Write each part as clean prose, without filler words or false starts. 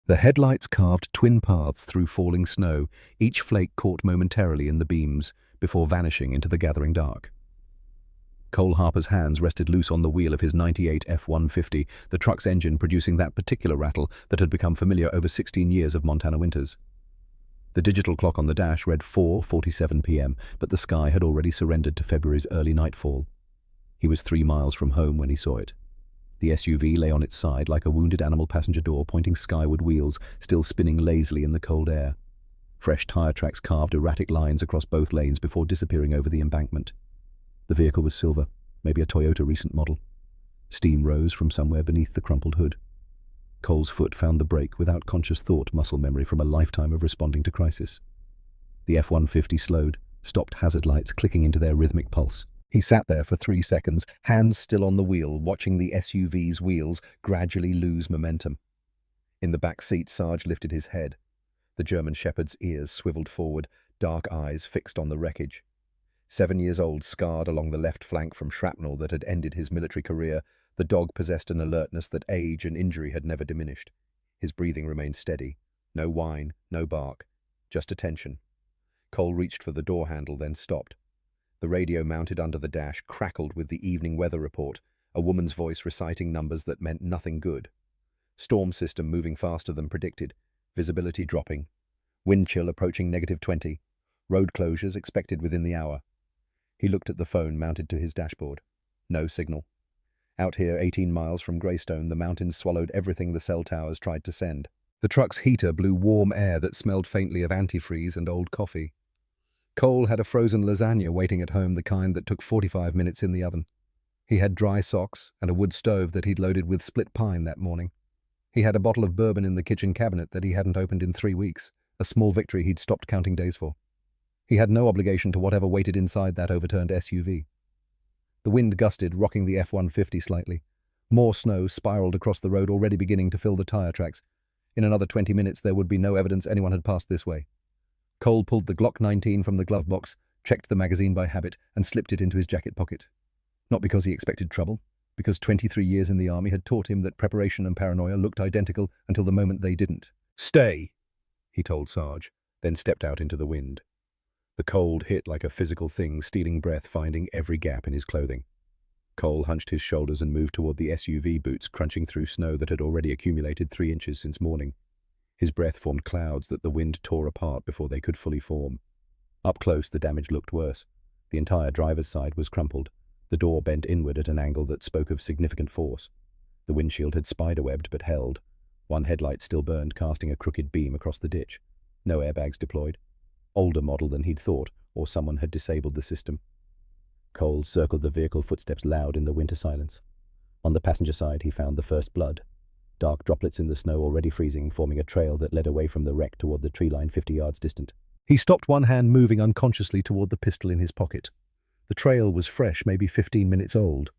The headlights carved twin paths through falling snow, each flake caught momentarily in the beams before vanishing into the gathering dark. Cole Harper's hands rested loose on the wheel of his '98 F-150, the truck's engine producing that particular rattle that had become familiar over 16 years of Montana winters. The digital clock on the dash read 4:47 p.m., but the sky had already surrendered to February's early nightfall. He was 3 miles from home when he saw it. The SUV lay on its side like a wounded animal passenger door, pointing skyward, wheels still spinning lazily in the cold air. Fresh tire tracks carved erratic lines across both lanes before disappearing over the embankment. The vehicle was silver, maybe a Toyota recent model. Steam rose from somewhere beneath the crumpled hood. Cole's foot found the brake without conscious thought, muscle memory from a lifetime of responding to crisis. The F-150 slowed, stopped hazard lights clicking into their rhythmic pulse. He sat there for 3 seconds, hands still on the wheel, watching the SUV's wheels gradually lose momentum. In the back seat, Sarge lifted his head. The German shepherd's ears swiveled forward, dark eyes fixed on the wreckage. 7 years old, scarred along the left flank from shrapnel that had ended his military career, the dog possessed an alertness that age and injury had never diminished. His breathing remained steady. No whine, no bark, just attention. Cole reached for the door handle, then stopped. The radio mounted under the dash crackled with the evening weather report, a woman's voice reciting numbers that meant nothing good. Storm system moving faster than predicted, visibility dropping, wind chill approaching -20, road closures expected within the hour. He looked at the phone mounted to his dashboard. No signal. Out here, 18 miles from Greystone, the mountains swallowed everything the cell towers tried to send. The truck's heater blew warm air that smelled faintly of antifreeze and old coffee. Cole had a frozen lasagna waiting at home, the kind that took 45 minutes in the oven. He had dry socks and a wood stove that he'd loaded with split pine that morning. He had a bottle of bourbon in the kitchen cabinet that he hadn't opened in 3 weeks, a small victory he'd stopped counting days for. He had no obligation to whatever waited inside that overturned SUV. The wind gusted, rocking the F-150 slightly. More snow spiraled across the road, already beginning to fill the tire tracks. In another 20 minutes there would be no evidence anyone had passed this way. Cole pulled the Glock 19 from the glove box, checked the magazine by habit, and slipped it into his jacket pocket. Not because he expected trouble, because 23 years in the army had taught him that preparation and paranoia looked identical until the moment they didn't. "Stay," he told Sarge, then stepped out into the wind. The cold hit like a physical thing, stealing breath, finding every gap in his clothing. Cole hunched his shoulders and moved toward the SUV boots, crunching through snow that had already accumulated 3 inches since morning. His breath formed clouds that the wind tore apart before they could fully form. Up close, the damage looked worse. The entire driver's side was crumpled. The door bent inward at an angle that spoke of significant force. The windshield had spiderwebbed but held. One headlight still burned, casting a crooked beam across the ditch. No airbags deployed. Older model than he'd thought, or someone had disabled the system. Cole circled the vehicle, footsteps loud in the winter silence. On the passenger side, he found the first blood. Dark droplets in the snow already freezing, forming a trail that led away from the wreck toward the tree line 50 yards distant. He stopped, one hand moving unconsciously toward the pistol in his pocket. The trail was fresh, maybe 15 minutes old.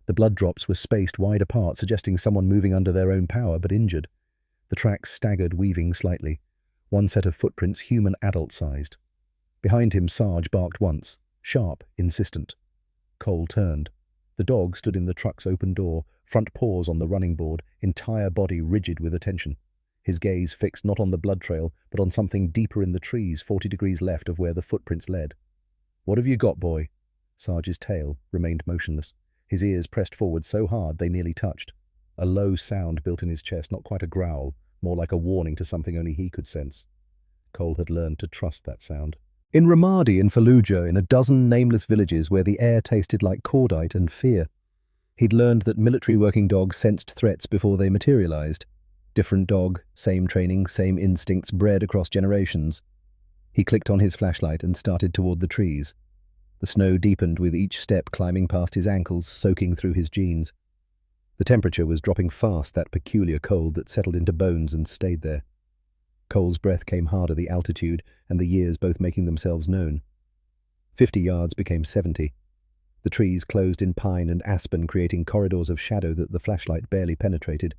The blood drops were spaced wide apart, suggesting someone moving under their own power but injured. The tracks staggered, weaving slightly. One set of footprints, human adult-sized. Behind him, Sarge barked once, sharp, insistent. Cole turned. The dog stood in the truck's open door, front paws on the running board, entire body rigid with attention. His gaze fixed not on the blood trail, but on something deeper in the trees, 40 degrees left of where the footprints led. "What have you got, boy?" Sarge's tail remained motionless. His ears pressed forward so hard they nearly touched. A low sound built in his chest, not quite a growl, more like a warning to something only he could sense. Cole had learned to trust that sound. In Ramadi, in Fallujah, in a dozen nameless villages where the air tasted like cordite and fear, he'd learned that military working dogs sensed threats before they materialized. Different dog, same training, same instincts bred across generations. He clicked on his flashlight and started toward the trees. The snow deepened with each step, climbing past his ankles, soaking through his jeans. The temperature was dropping fast, that peculiar cold that settled into bones and stayed there. Cole's breath came harder, the altitude and the years both making themselves known. 50 yards became 70. The trees closed in pine and aspen, creating corridors of shadow that the flashlight barely penetrated.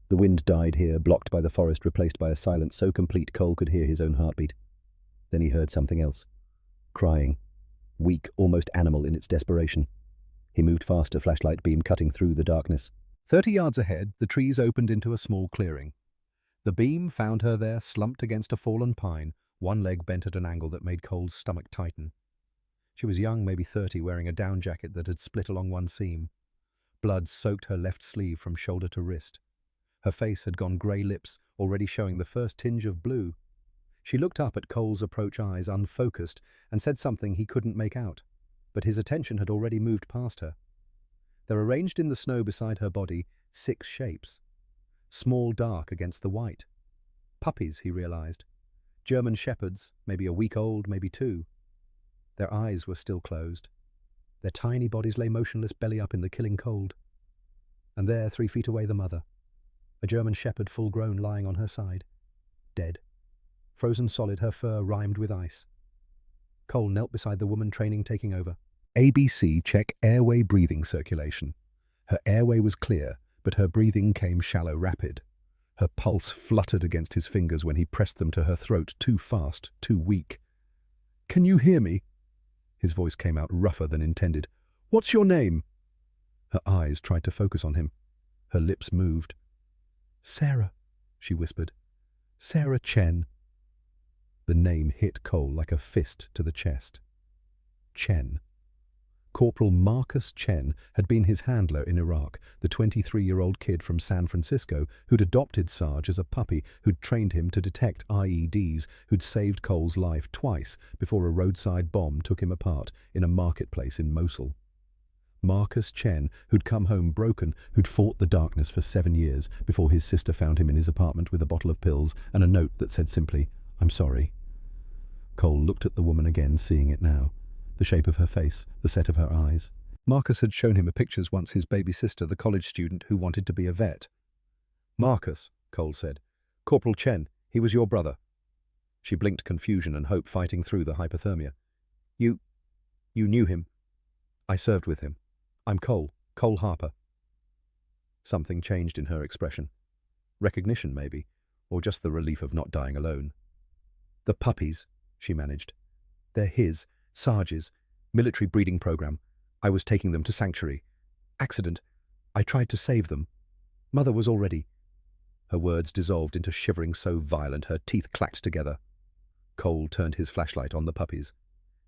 The wind died here, blocked by the forest, replaced by a silence so complete Cole could hear his own heartbeat. Then he heard something else. Crying. Weak, almost animal in its desperation. He moved faster, flashlight beam cutting through the darkness. 30 yards ahead, the trees opened into a small clearing. The beam found her there, slumped against a fallen pine, one leg bent at an angle that made Cole's stomach tighten. She was young, maybe 30, wearing a down jacket that had split along one seam. Blood soaked her left sleeve from shoulder to wrist. Her face had gone grey, lips already showing the first tinge of blue. She looked up at Cole's approach eyes, unfocused, and said something he couldn't make out, but his attention had already moved past her. There were arranged in the snow beside her body 6 shapes, small, dark against the white. Puppies, he realized. German shepherds, maybe a week old, maybe 2. Their eyes were still closed. Their tiny bodies lay motionless, belly up in the killing cold. And there, 3 feet away, the mother. A German shepherd, full grown, lying on her side. Dead. Frozen solid, her fur rimed with ice. Cole knelt beside the woman, training taking over. ABC, check airway breathing circulation. Her airway was clear, but her breathing came shallow, rapid. Her pulse fluttered against his fingers when he pressed them to her throat, too fast, too weak. "Can you hear me?" His voice came out rougher than intended. "What's your name?" Her eyes tried to focus on him. Her lips moved. "Sarah," she whispered. "Sarah Chen." The name hit Cole like a fist to the chest. Chen. Corporal Marcus Chen had been his handler in Iraq, the 23-year-old kid from San Francisco who'd adopted Sarge as a puppy, who'd trained him to detect IEDs, who'd saved Cole's life twice before a roadside bomb took him apart in a marketplace in Mosul. Marcus Chen, who'd come home broken, who'd fought the darkness for 7 years before his sister found him in his apartment with a bottle of pills and a note that said simply, "I'm sorry." Cole looked at the woman again, seeing it now. The shape of her face, the set of her eyes. Marcus had shown him a pictures once, his baby sister, the college student who wanted to be a vet. "Marcus," Cole said. "Corporal Chen, he was your brother." She blinked, confusion and hope fighting through the hypothermia. You knew him." "I served with him. I'm Cole Harper." Something changed in her expression. Recognition, maybe, or just the relief of not dying alone. "The puppies," she managed. "They're his. Sarge's. Military breeding program. I was taking them to sanctuary. Accident. I tried to save them. Mother was already—" Her words dissolved into shivering so violent her teeth clacked together. Cole turned his flashlight on the puppies.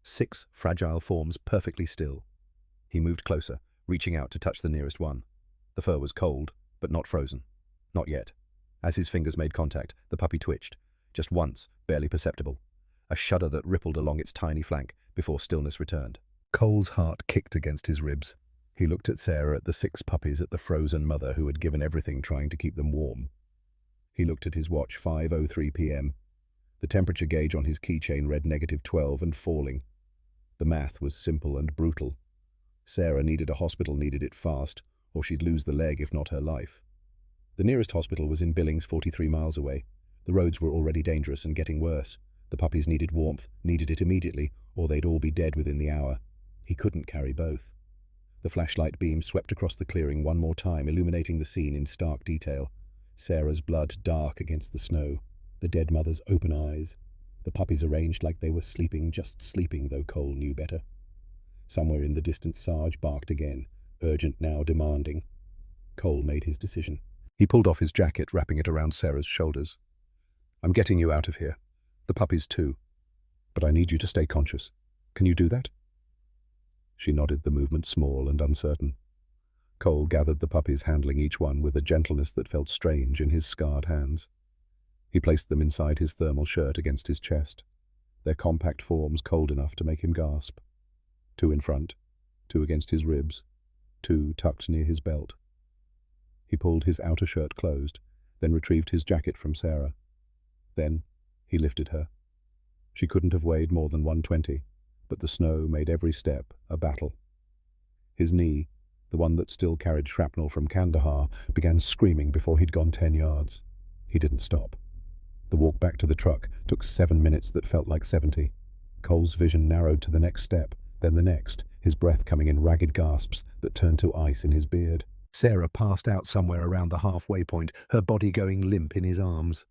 6 fragile forms, perfectly still. He moved closer, reaching out to touch the nearest one. The fur was cold, but not frozen. Not yet. As his fingers made contact, the puppy twitched. Just once, barely perceptible. A shudder that rippled along its tiny flank before stillness returned. Cole's heart kicked against his ribs. He looked at Sarah, at the 6 puppies, at the frozen mother who had given everything trying to keep them warm. He looked at his watch, 5:03 p.m. The temperature gauge on his keychain read -12 and falling. The math was simple and brutal. Sarah needed a hospital, needed it fast, or she'd lose the leg if not her life. The nearest hospital was in Billings, 43 miles away. The roads were already dangerous and getting worse. The puppies needed warmth, needed it immediately, or they'd all be dead within the hour. He couldn't carry both. The flashlight beam swept across the clearing one more time, illuminating the scene in stark detail. Sarah's blood dark against the snow, the dead mother's open eyes, the puppies arranged like they were sleeping, just sleeping, though Cole knew better. Somewhere in the distance, Sarge barked again, urgent now, demanding. Cole made his decision. He pulled off his jacket, wrapping it around Sarah's shoulders. "I'm getting you out of here. The puppies too. But I need you to stay conscious. Can you do that?" She nodded, the movement small and uncertain. Cole gathered the puppies, handling each one with a gentleness that felt strange in his scarred hands. He placed them inside his thermal shirt against his chest, their compact forms cold enough to make him gasp. 2 in front, 2 against his ribs, 2 tucked near his belt. He pulled his outer shirt closed, then retrieved his jacket from Sarah. Then he lifted her. She couldn't have weighed more than 120, but the snow made every step a battle. His knee, the one that still carried shrapnel from Kandahar, began screaming before he'd gone 10 yards. He didn't stop. The walk back to the truck took 7 minutes that felt like 70. Cole's vision narrowed to the next step, then the next, his breath coming in ragged gasps that turned to ice in his beard. Sarah passed out somewhere around the halfway point, her body going limp in his arms.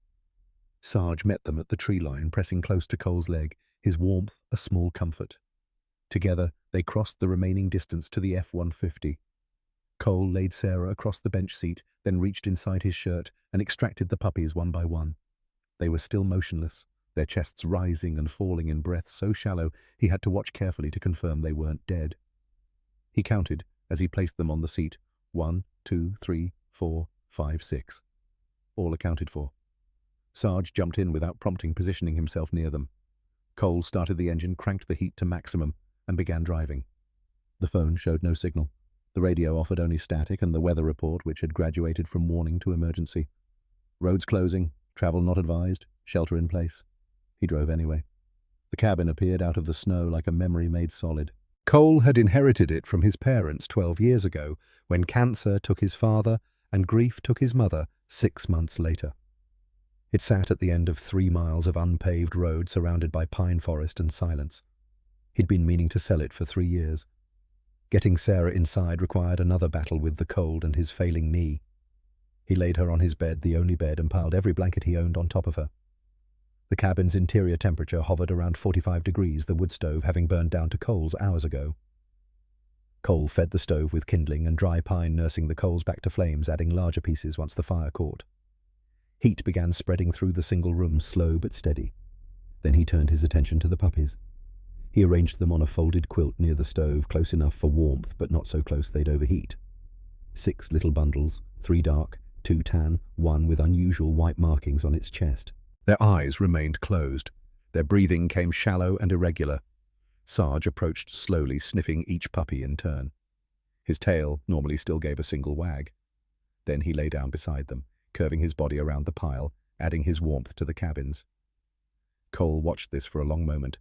Sarge met them at the tree line, pressing close to Cole's leg, his warmth a small comfort. Together, they crossed the remaining distance to the F-150. Cole laid Sarah across the bench seat, then reached inside his shirt and extracted the puppies one by one. They were still motionless, their chests rising and falling in breaths so shallow he had to watch carefully to confirm they weren't dead. He counted as he placed them on the seat. 1, 2, 3, 4, 5, 6. All accounted for. Sarge jumped in without prompting, positioning himself near them. Cole started the engine, cranked the heat to maximum, and began driving. The phone showed no signal. The radio offered only static and the weather report, which had graduated from warning to emergency. Roads closing, travel not advised, shelter in place. He drove anyway. The cabin appeared out of the snow like a memory made solid. Cole had inherited it from his parents 12 years ago, when cancer took his father and grief took his mother 6 months later. It sat at the end of 3 miles of unpaved road surrounded by pine forest and silence. He'd been meaning to sell it for 3 years. Getting Sarah inside required another battle with the cold and his failing knee. He laid her on his bed, the only bed, and piled every blanket he owned on top of her. The cabin's interior temperature hovered around 45 degrees, the wood stove having burned down to coals hours ago. Cole fed the stove with kindling and dry pine, nursing the coals back to flames, adding larger pieces once the fire caught. Heat began spreading through the single room, slow but steady. Then he turned his attention to the puppies. He arranged them on a folded quilt near the stove, close enough for warmth, but not so close they'd overheat. 6 little bundles, 3 dark, 2 tan, 1 with unusual white markings on its chest. Their eyes remained closed. Their breathing came shallow and irregular. Sarge approached slowly, sniffing each puppy in turn. His tail normally still gave a single wag. Then he lay down beside them, curving his body around the pile, adding his warmth to the cabins. Cole watched this for a long moment,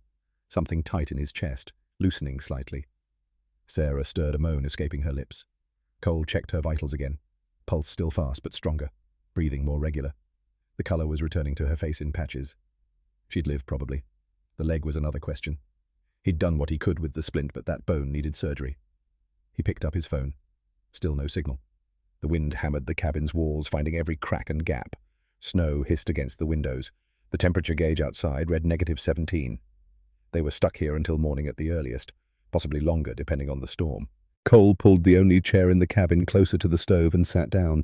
something tight in his chest, loosening slightly. Sarah stirred a moan escaping her lips. Cole checked her vitals again. Pulse still fast but stronger, breathing more regular. The colour was returning to her face in patches. She'd live, probably. The leg was another question. He'd done what he could with the splint, but that bone needed surgery. He picked up his phone. Still no signal. The wind hammered the cabin's walls, finding every crack and gap. Snow hissed against the windows. The temperature gauge outside read -17. They were stuck here until morning at the earliest, possibly longer depending on the storm. Cole pulled the only chair in the cabin closer to the stove and sat down.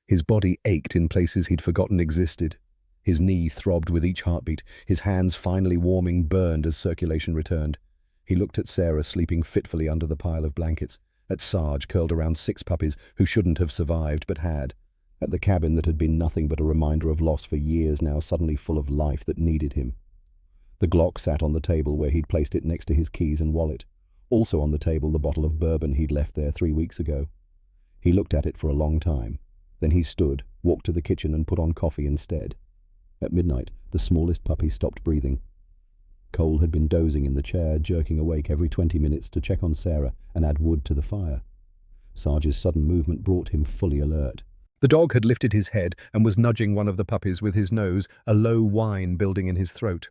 His body ached in places he'd forgotten existed. His knee throbbed with each heartbeat. His hands, finally warming, burned as circulation returned. He looked at Sarah sleeping fitfully under the pile of blankets, at Sarge curled around 6 puppies who shouldn't have survived but had, at the cabin that had been nothing but a reminder of loss for years, now suddenly full of life that needed him. The Glock sat on the table where he'd placed it next to his keys and wallet. Also on the table the bottle of bourbon he'd left there 3 weeks ago. He looked at it for a long time. Then he stood, walked to the kitchen and put on coffee instead. At midnight, the smallest puppy stopped breathing. Cole had been dozing in the chair, jerking awake every 20 minutes to check on Sarah and add wood to the fire. Sarge's sudden movement brought him fully alert. The dog had lifted his head and was nudging one of the puppies with his nose, a low whine building in his throat.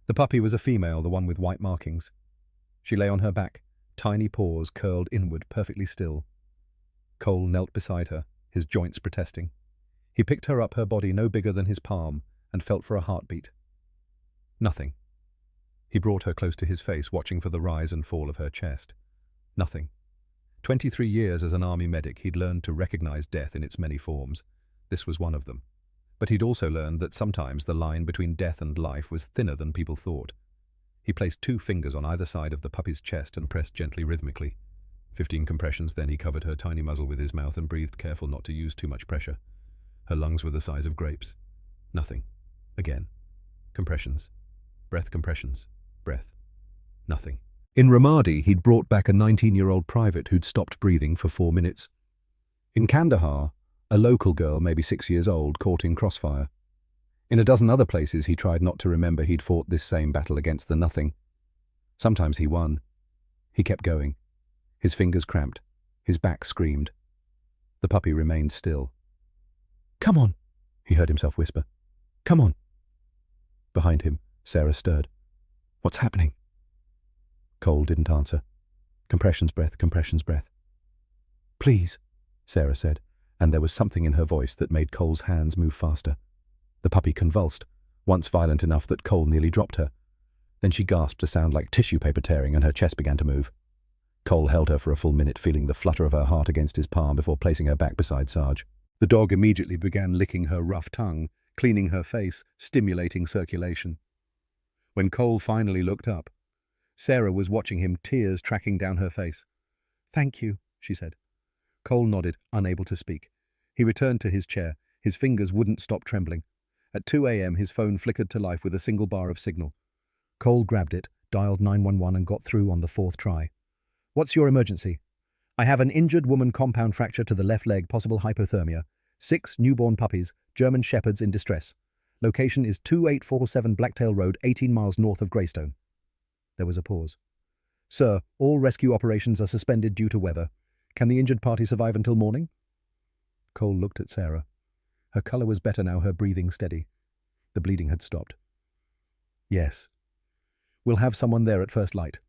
The puppy was a female, the one with white markings. She lay on her back, tiny paws curled inward, perfectly still. Cole knelt beside her, his joints protesting. He picked her up, her body no bigger than his palm, and felt for a heartbeat. Nothing. He brought her close to his face, watching for the rise and fall of her chest. Nothing. 23 years as an army medic, he'd learned to recognize death in its many forms. This was one of them. But he'd also learned that sometimes the line between death and life was thinner than people thought. He placed 2 fingers on either side of the puppy's chest and pressed gently, rhythmically. 15 compressions, then he covered her tiny muzzle with his mouth and breathed, careful not to use too much pressure. Her lungs were the size of grapes. Nothing. Again. Compressions. Breath compressions. Breath. Nothing. In Ramadi, he'd brought back a 19-year-old private who'd stopped breathing for 4 minutes. In Kandahar, a local girl, maybe 6 years old, caught in crossfire. In a dozen other places, he tried not to remember he'd fought this same battle against the nothing. Sometimes he won. He kept going. His fingers cramped. His back screamed. The puppy remained still. "Come on," he heard himself whisper. "Come on." Behind him, Sarah stirred. "What's happening?" Cole didn't answer. Compressions breath, compressions breath. "Please," Sarah said, and there was something in her voice that made Cole's hands move faster. The puppy convulsed, once violent enough that Cole nearly dropped her. Then she gasped a sound like tissue paper tearing and her chest began to move. Cole held her for a full minute, feeling the flutter of her heart against his palm before placing her back beside Sarge. The dog immediately began licking her rough tongue, cleaning her face, stimulating circulation. When Cole finally looked up, Sarah was watching him, tears tracking down her face. "Thank you," she said. Cole nodded, unable to speak. He returned to his chair. His fingers wouldn't stop trembling. At 2 a.m. his phone flickered to life with a single bar of signal. Cole grabbed it, dialed 911 and got through on the 4th try. "What's your emergency?" "I have an injured woman, compound fracture to the left leg, possible hypothermia. 6 newborn puppies, German shepherds in distress. Location is 2847 Blacktail Road, 18 miles north of Greystone." There was a pause. "Sir, all rescue operations are suspended due to weather. Can the injured party survive until morning?" Cole looked at Sarah. Her colour was better now, her breathing steady. The bleeding had stopped. "Yes. We'll have someone there at first light.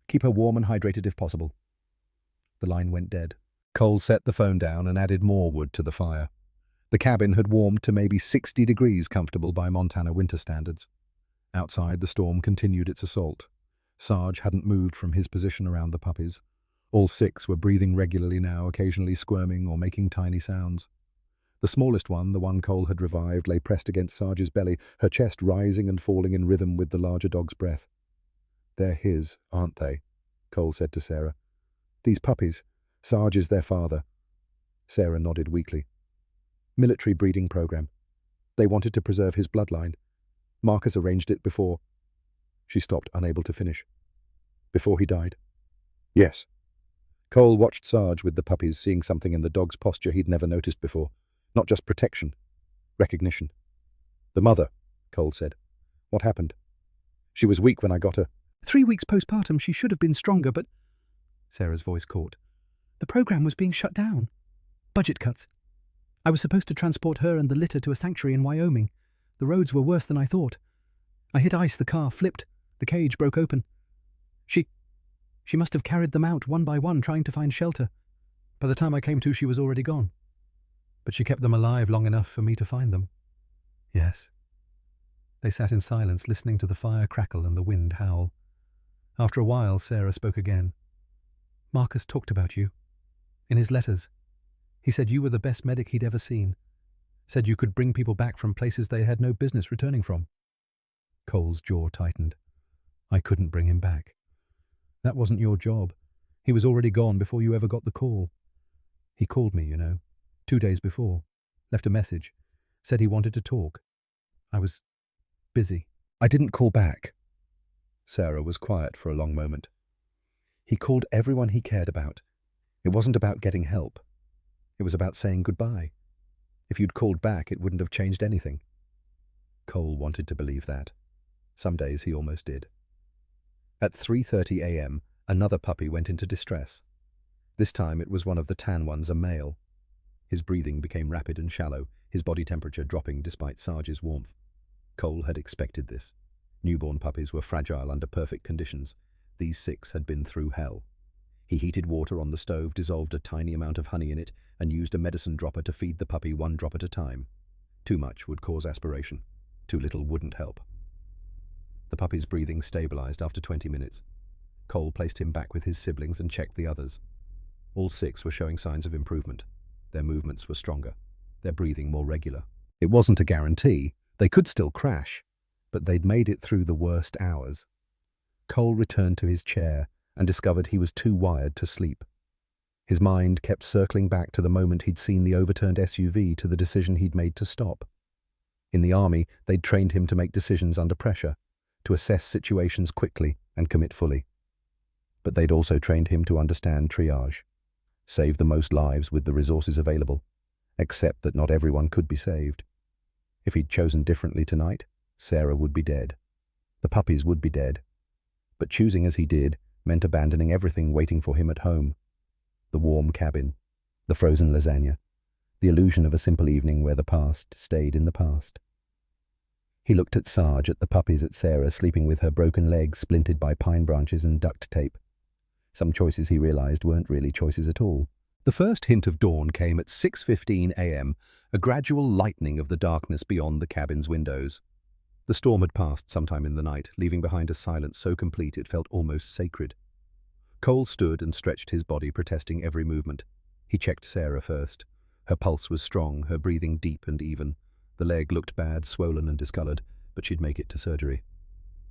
Keep her warm and hydrated if possible." The line went dead. Cole set the phone down and added more wood to the fire. The cabin had warmed to maybe 60 degrees comfortable by Montana winter standards. Outside, the storm continued its assault. Sarge hadn't moved from his position around the puppies. All 6 were breathing regularly now, occasionally squirming or making tiny sounds. The smallest one, the one Cole had revived, lay pressed against Sarge's belly, her chest rising and falling in rhythm with the larger dog's breath. "They're his, aren't they?" Cole said to Sarah. "These puppies. Sarge is their father." Sarah nodded weakly. "Military breeding program. They wanted to preserve his bloodline. Marcus arranged it before—" She stopped, unable to finish. "Before he died?" "Yes." Cole watched Sarge with the puppies, seeing something in the dog's posture he'd never noticed before. Not just protection. Recognition. "The mother," Cole said. "What happened?" "She was weak when I got her." 3 weeks postpartum, she should have been stronger, but—" Sarah's voice caught. "The program was being shut down. Budget cuts. I was supposed to transport her and the litter to a sanctuary in Wyoming. The roads were worse than I thought. I hit ice, the car flipped, the cage broke open. She must have carried them out one by one, trying to find shelter. By the time I came to, she was already gone. But she kept them alive long enough for me to find them." "Yes." They sat in silence, listening to the fire crackle and the wind howl. After a while, Sarah spoke again. "Marcus talked about you. In his letters. He said you were the best medic he'd ever seen. Said you could bring people back from places they had no business returning from." Cole's jaw tightened. "I couldn't bring him back. That wasn't your job. He was already gone before you ever got the call. He called me, 2 days before. Left a message. Said he wanted to talk. I was busy." "I didn't call back." Sarah was quiet for a long moment. "He called everyone he cared about. It wasn't about getting help. It was about saying goodbye. If you'd called back, it wouldn't have changed anything." Cole wanted to believe that. Some days he almost did. At 3:30 a.m., another puppy went into distress. This time it was one of the tan ones, a male. His breathing became rapid and shallow, his body temperature dropping despite Sarge's warmth. Cole had expected this. Newborn puppies were fragile under perfect conditions. These 6 had been through hell. He heated water on the stove, dissolved a tiny amount of honey in it, and used a medicine dropper to feed the puppy 1 drop at a time. Too much would cause aspiration. Too little wouldn't help. The puppy's breathing stabilized after 20 minutes. Cole placed him back with his siblings and checked the others. All 6 were showing signs of improvement. Their movements were stronger, their breathing more regular. It wasn't a guarantee. They could still crash, but they'd made it through the worst hours. Cole returned to his chair and discovered he was too wired to sleep. His mind kept circling back to the moment he'd seen the overturned SUV, to the decision he'd made to stop. In the army, they'd trained him to make decisions under pressure, to assess situations quickly and commit fully. But they'd also trained him to understand triage, save the most lives with the resources available, accept that not everyone could be saved. If he'd chosen differently tonight, Sarah would be dead. The puppies would be dead. But choosing as he did meant abandoning everything waiting for him at home. The warm cabin, the frozen lasagna, the illusion of a simple evening where the past stayed in the past. He looked at Sarge, at the puppies, at Sarah sleeping with her broken legs splintered by pine branches and duct tape. Some choices, he realized, weren't really choices at all. The first hint of dawn came at 6:15 a.m., a gradual lightening of the darkness beyond the cabin's windows. The storm had passed sometime in the night, leaving behind a silence so complete it felt almost sacred. Cole stood and stretched his body, protesting every movement. He checked Sarah first. Her pulse was strong, her breathing deep and even. The leg looked bad, swollen and discolored, but she'd make it to surgery.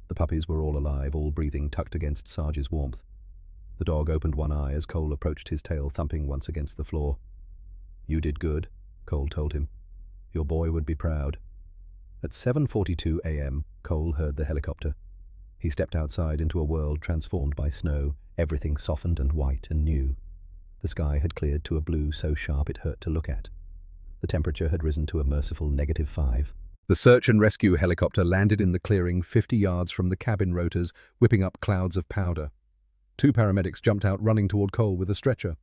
The puppies were all alive, all breathing, tucked against Sarge's warmth. The dog opened one eye as Cole approached, his tail thumping once against the floor. "You did good," Cole told him. "Your boy would be proud." At 7:42 a.m., Cole heard the helicopter. He stepped outside into a world transformed by snow, everything softened and white and new. The sky had cleared to a blue so sharp it hurt to look at. The temperature had risen to a merciful -5. The search and rescue helicopter landed in the clearing 50 yards from the cabin rotors, whipping up clouds of powder. 2 paramedics jumped out, running toward Cole with a stretcher.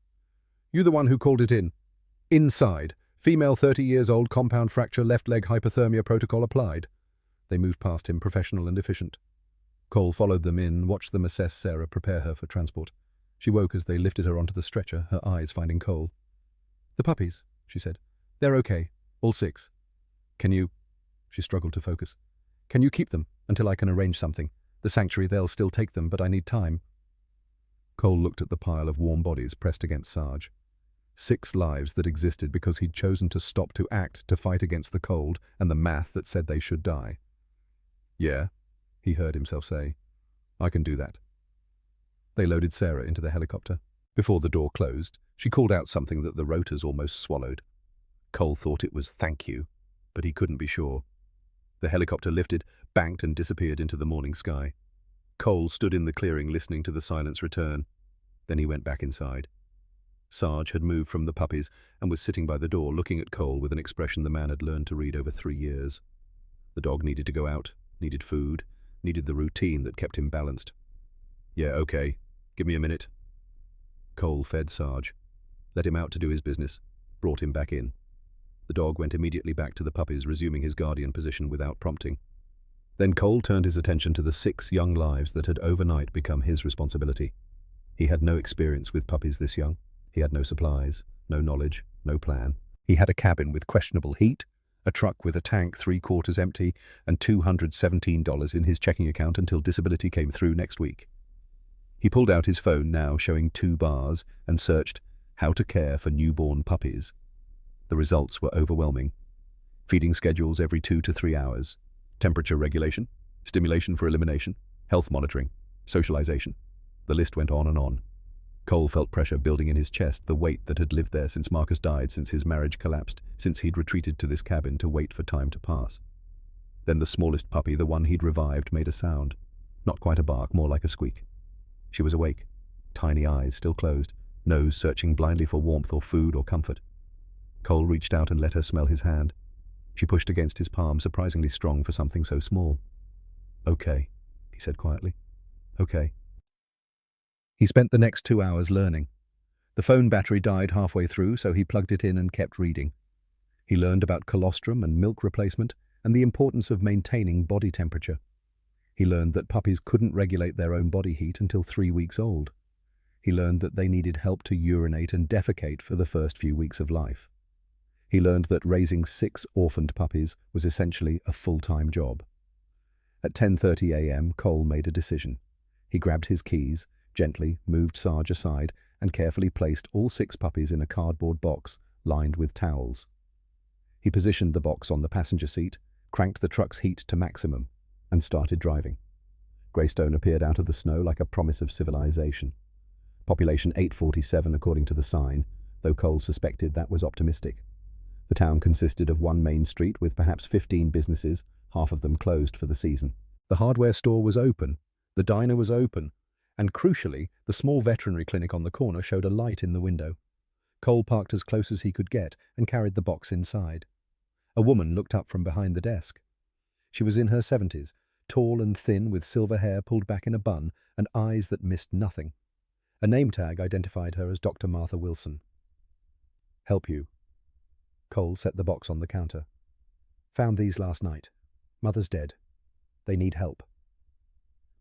"You the one who called it in?" "Inside. Female 30 years old, compound fracture, left leg hypothermia, protocol applied." They moved past him, professional and efficient. Cole followed them in, watched them assess Sarah, prepare her for transport. She woke as they lifted her onto the stretcher, her eyes finding Cole. "The puppies," she said. "They're okay. All 6. Can you—" She struggled to focus. "Can you keep them until I can arrange something? The sanctuary, they'll still take them, but I need time." Cole looked at the pile of warm bodies pressed against Sarge. 6 lives that existed because he'd chosen to stop to act, to fight against the cold and the math that said they should die. "Yeah," he heard himself say. "I can do that." They loaded Sarah into the helicopter. Before the door closed, she called out something that the rotors almost swallowed. Cole thought it was "thank you," but he couldn't be sure. The helicopter lifted, banked and disappeared into the morning sky. Cole stood in the clearing listening to the silence return. Then he went back inside. Sarge had moved from the puppies and was sitting by the door looking at Cole with an expression the man had learned to read over 3 years. The dog needed to go out, needed food, needed the routine that kept him balanced. "Yeah, okay. Give me a minute." Cole fed Sarge, let him out to do his business, brought him back in. The dog went immediately back to the puppies, resuming his guardian position without prompting. Then Cole turned his attention to the 6 young lives that had overnight become his responsibility. He had no experience with puppies this young. He had no supplies, no knowledge, no plan. He had a cabin with questionable heat, a truck with a tank 3/4 empty, and $217 in his checking account until disability came through next week. He pulled out his phone now, showing 2 bars, and searched "How to care for newborn puppies." The results were overwhelming. Feeding schedules every 2 to 3 hours, temperature regulation, stimulation for elimination, health monitoring, socialization. The list went on and on. Cole felt pressure building in his chest, the weight that had lived there since Marcus died, since his marriage collapsed, since he'd retreated to this cabin to wait for time to pass. Then the smallest puppy, the one he'd revived, made a sound. Not quite a bark, more like a squeak. She was awake, tiny eyes still closed, nose searching blindly for warmth or food or comfort. Cole reached out and let her smell his hand. She pushed against his palm, surprisingly strong for something so small. "Okay," he said quietly. "Okay." He spent the next 2 hours learning. The phone battery died halfway through, so he plugged it in and kept reading. He learned about colostrum and milk replacement and the importance of maintaining body temperature. He learned that puppies couldn't regulate their own body heat until 3 weeks old. He learned that they needed help to urinate and defecate for the first few weeks of life. He learned that raising 6 orphaned puppies was essentially a full-time job. At 10:30 a.m., Cole made a decision. He grabbed his keys, gently moved Sarge aside, and carefully placed all 6 puppies in a cardboard box lined with towels. He positioned the box on the passenger seat, cranked the truck's heat to maximum, and started driving. Greystone appeared out of the snow like a promise of civilization. Population 847 according to the sign, though Cole suspected that was optimistic. The town consisted of one main street with perhaps 15 businesses, half of them closed for the season. The hardware store was open, the diner was open, and crucially, the small veterinary clinic on the corner showed a light in the window. Cole parked as close as he could get and carried the box inside. A woman looked up from behind the desk. She was in her 70s, tall and thin with silver hair pulled back in a bun and eyes that missed nothing. A name tag identified her as Dr. Martha Wilson. "Help you." Cole set the box on the counter. "Found these last night. Mother's dead. They need help."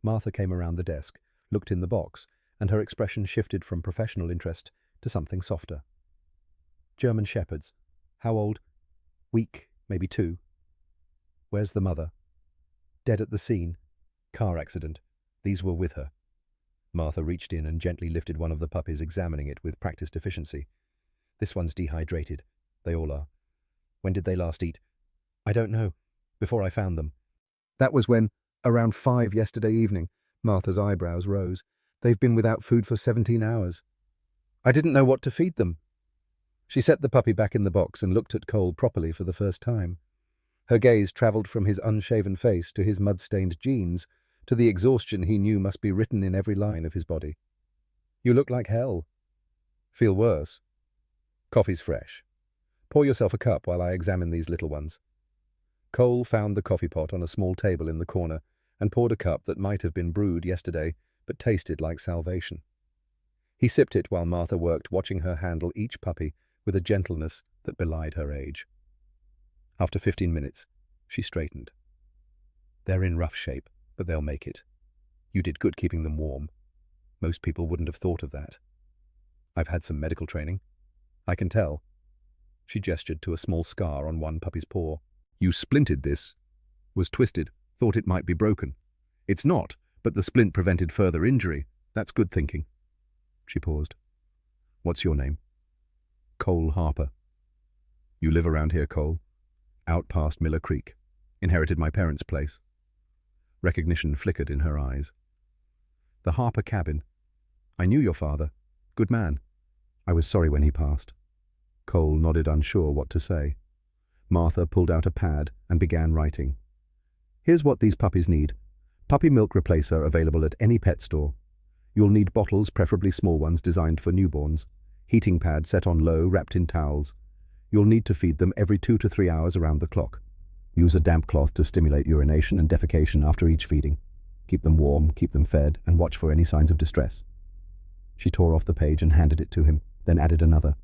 Martha came around the desk, looked in the box, and her expression shifted from professional interest to something softer. "German Shepherds. How old?" "Week, maybe 2. "Where's the mother?" "Dead at the scene. Car accident. These were with her." Martha reached in and gently lifted one of the puppies, examining it with practiced efficiency. "This one's dehydrated. They all are. When did they last eat?" "I don't know. Before I found them." "That was when, around 5 yesterday evening." Martha's eyebrows rose. "They've been without food for 17 hours. I didn't know what to feed them." She set the puppy back in the box and looked at Cole properly for the first time. Her gaze travelled from his unshaven face to his mud-stained jeans to the exhaustion he knew must be written in every line of his body. "You look like hell." "Feel worse?" "Coffee's fresh. Pour yourself a cup while I examine these little ones." Cole found the coffee pot on a small table in the corner and poured a cup that might have been brewed yesterday but tasted like salvation. He sipped it while Martha worked, watching her handle each puppy with a gentleness that belied her age. After 15 minutes, she straightened. "They're in rough shape, but they'll make it. You did good keeping them warm. Most people wouldn't have thought of that. I've had some medical training. I can tell." She gestured to a small scar on one puppy's paw. "You splinted this." "Was twisted. Thought it might be broken. It's not, but the splint prevented further injury. That's good thinking." She paused. "What's your name?" "Cole Harper." "You live around here, Cole?" "Out past Miller Creek. Inherited my parents' place." Recognition flickered in her eyes. "The Harper cabin. I knew your father. Good man. I was sorry when he passed." Cole nodded, unsure what to say. Martha pulled out a pad and began writing. "Here's what these puppies need. Puppy milk replacer available at any pet store. You'll need bottles, preferably small ones designed for newborns. Heating pad set on low, wrapped in towels. You'll need to feed them every 2 to 3 hours around the clock. Use a damp cloth to stimulate urination and defecation after each feeding. Keep them warm, keep them fed, and watch for any signs of distress." She tore off the page and handed it to him, then added another.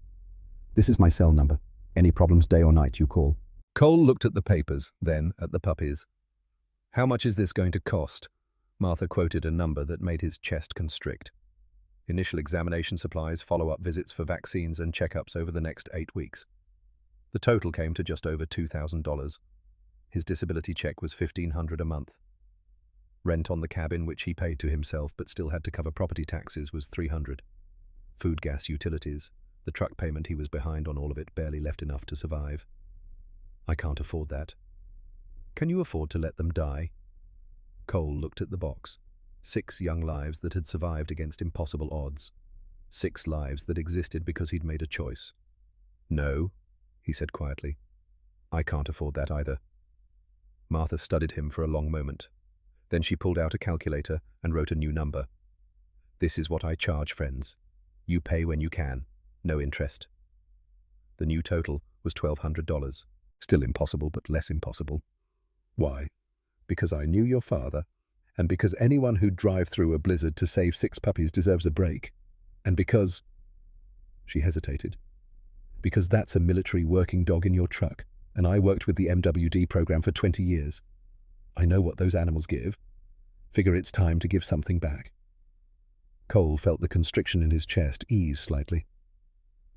"This is my cell number. Any problems day or night, you call." Cole looked at the papers, then at the puppies. "How much is this going to cost?" Martha quoted a number that made his chest constrict. "Initial examination supplies, follow-up visits for vaccines and checkups over the next 8 weeks." The total came to just over $2,000. His disability check was $1,500 a month. Rent on the cabin, which he paid to himself but still had to cover property taxes, was $300. Food, gas, utilities. The truck payment, he was behind on all of it, barely left enough to survive. "I can't afford that." "Can you afford to let them die?" Cole looked at the box. 6 young lives that had survived against impossible odds. 6 lives that existed because he'd made a choice. "No," he said quietly. "I can't afford that either." Martha studied him for a long moment. Then she pulled out a calculator and wrote a new number. "This is what I charge, friends. You pay when you can. No interest." The new total was $1,200. Still impossible, but less impossible. "Why? Because I knew your father, and because anyone who'd drive through a blizzard to save 6 puppies deserves a break, and because—" She hesitated. "Because that's a military working dog in your truck, and I worked with the MWD program for 20 years. I know what those animals give. Figure it's time to give something back." Cole felt the constriction in his chest ease slightly.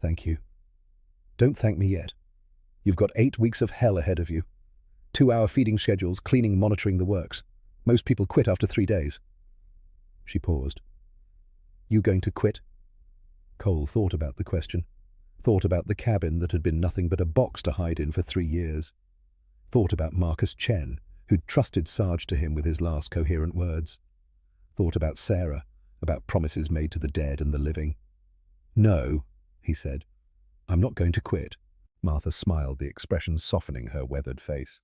"Thank you." "Don't thank me yet. You've got 8 weeks of hell ahead of you. 2-hour feeding schedules, cleaning, monitoring the works. Most people quit after 3 days." She paused. "You going to quit?" Cole thought about the question. Thought about the cabin that had been nothing but a box to hide in for 3 years. Thought about Marcus Chen, who'd trusted Sarge to him with his last coherent words. Thought about Sarah, about promises made to the dead and the living. "No," he said. "I'm not going to quit." Martha smiled, the expression softening her weathered face.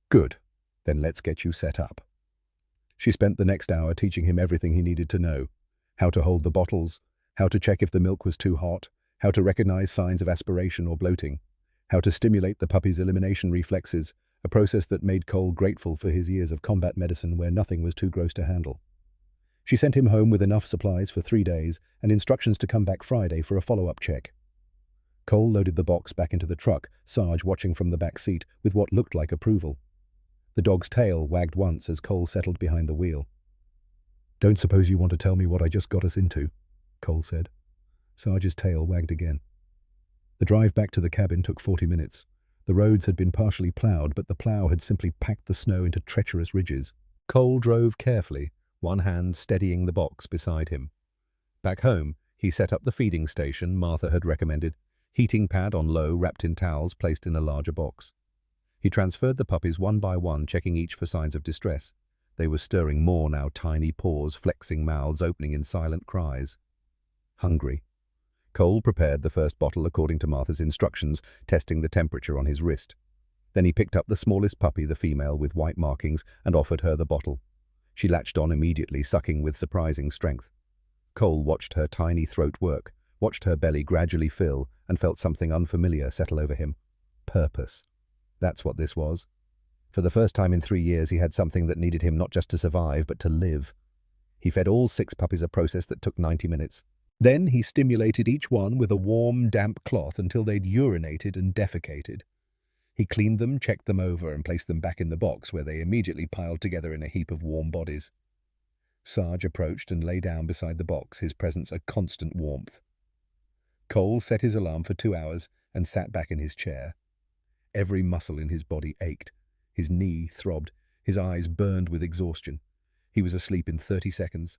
"Good. Then let's get you set up." She spent the next hour teaching him everything he needed to know. How to hold the bottles, how to check if the milk was too hot, how to recognize signs of aspiration or bloating, how to stimulate the puppy's elimination reflexes, a process that made Cole grateful for his years of combat medicine where nothing was too gross to handle. She sent him home with enough supplies for 3 days and instructions to come back Friday for a follow-up check. Cole loaded the box back into the truck, Sarge watching from the back seat with what looked like approval. The dog's tail wagged once as Cole settled behind the wheel. "Don't suppose you want to tell me what I just got us into?" Cole said. Sarge's tail wagged again. The drive back to the cabin took 40 minutes. The roads had been partially ploughed, but the plough had simply packed the snow into treacherous ridges. Cole drove carefully, one hand steadying the box beside him. Back home, he set up the feeding station Martha had recommended, heating pad on low, wrapped in towels placed in a larger box. He transferred the puppies one by one, checking each for signs of distress. They were stirring more now, tiny paws, flexing mouths, opening in silent cries. Hungry. Cole prepared the first bottle according to Martha's instructions, testing the temperature on his wrist. Then he picked up the smallest puppy, the female with white markings, and offered her the bottle. She latched on immediately, sucking with surprising strength. Cole watched her tiny throat work, watched her belly gradually fill, and felt something unfamiliar settle over him. Purpose. That's what this was. For the first time in 3 years, he had something that needed him not just to survive, but to live. He fed all 6 puppies, a process that took 90 minutes. Then he stimulated each one with a warm, damp cloth until they'd urinated and defecated. He cleaned them, checked them over, and placed them back in the box, where they immediately piled together in a heap of warm bodies. Sarge approached and lay down beside the box, his presence a constant warmth. Cole set his alarm for 2 hours and sat back in his chair. Every muscle in his body ached. His knee throbbed. His eyes burned with exhaustion. He was asleep in 30 seconds.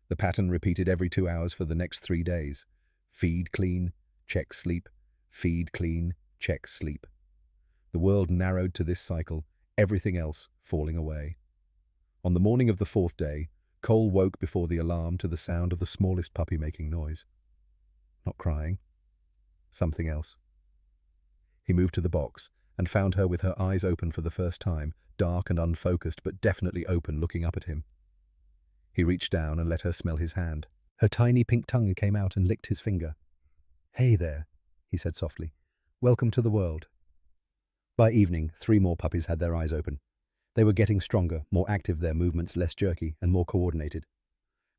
The pattern repeated every 2 hours for the next 3 days. Feed clean, check sleep. Feed clean, check sleep. The world narrowed to this cycle, everything else falling away. On the morning of the 4th day, Cole woke before the alarm to the sound of the smallest puppy making noise. Not crying. Something else. He moved to the box and found her with her eyes open for the first time, dark and unfocused, but definitely open, looking up at him. He reached down and let her smell his hand. Her tiny pink tongue came out and licked his finger. "Hey there," he said softly. "Welcome to the world." By evening, 3 more puppies had their eyes open. They were getting stronger, more active, their movements less jerky and more coordinated.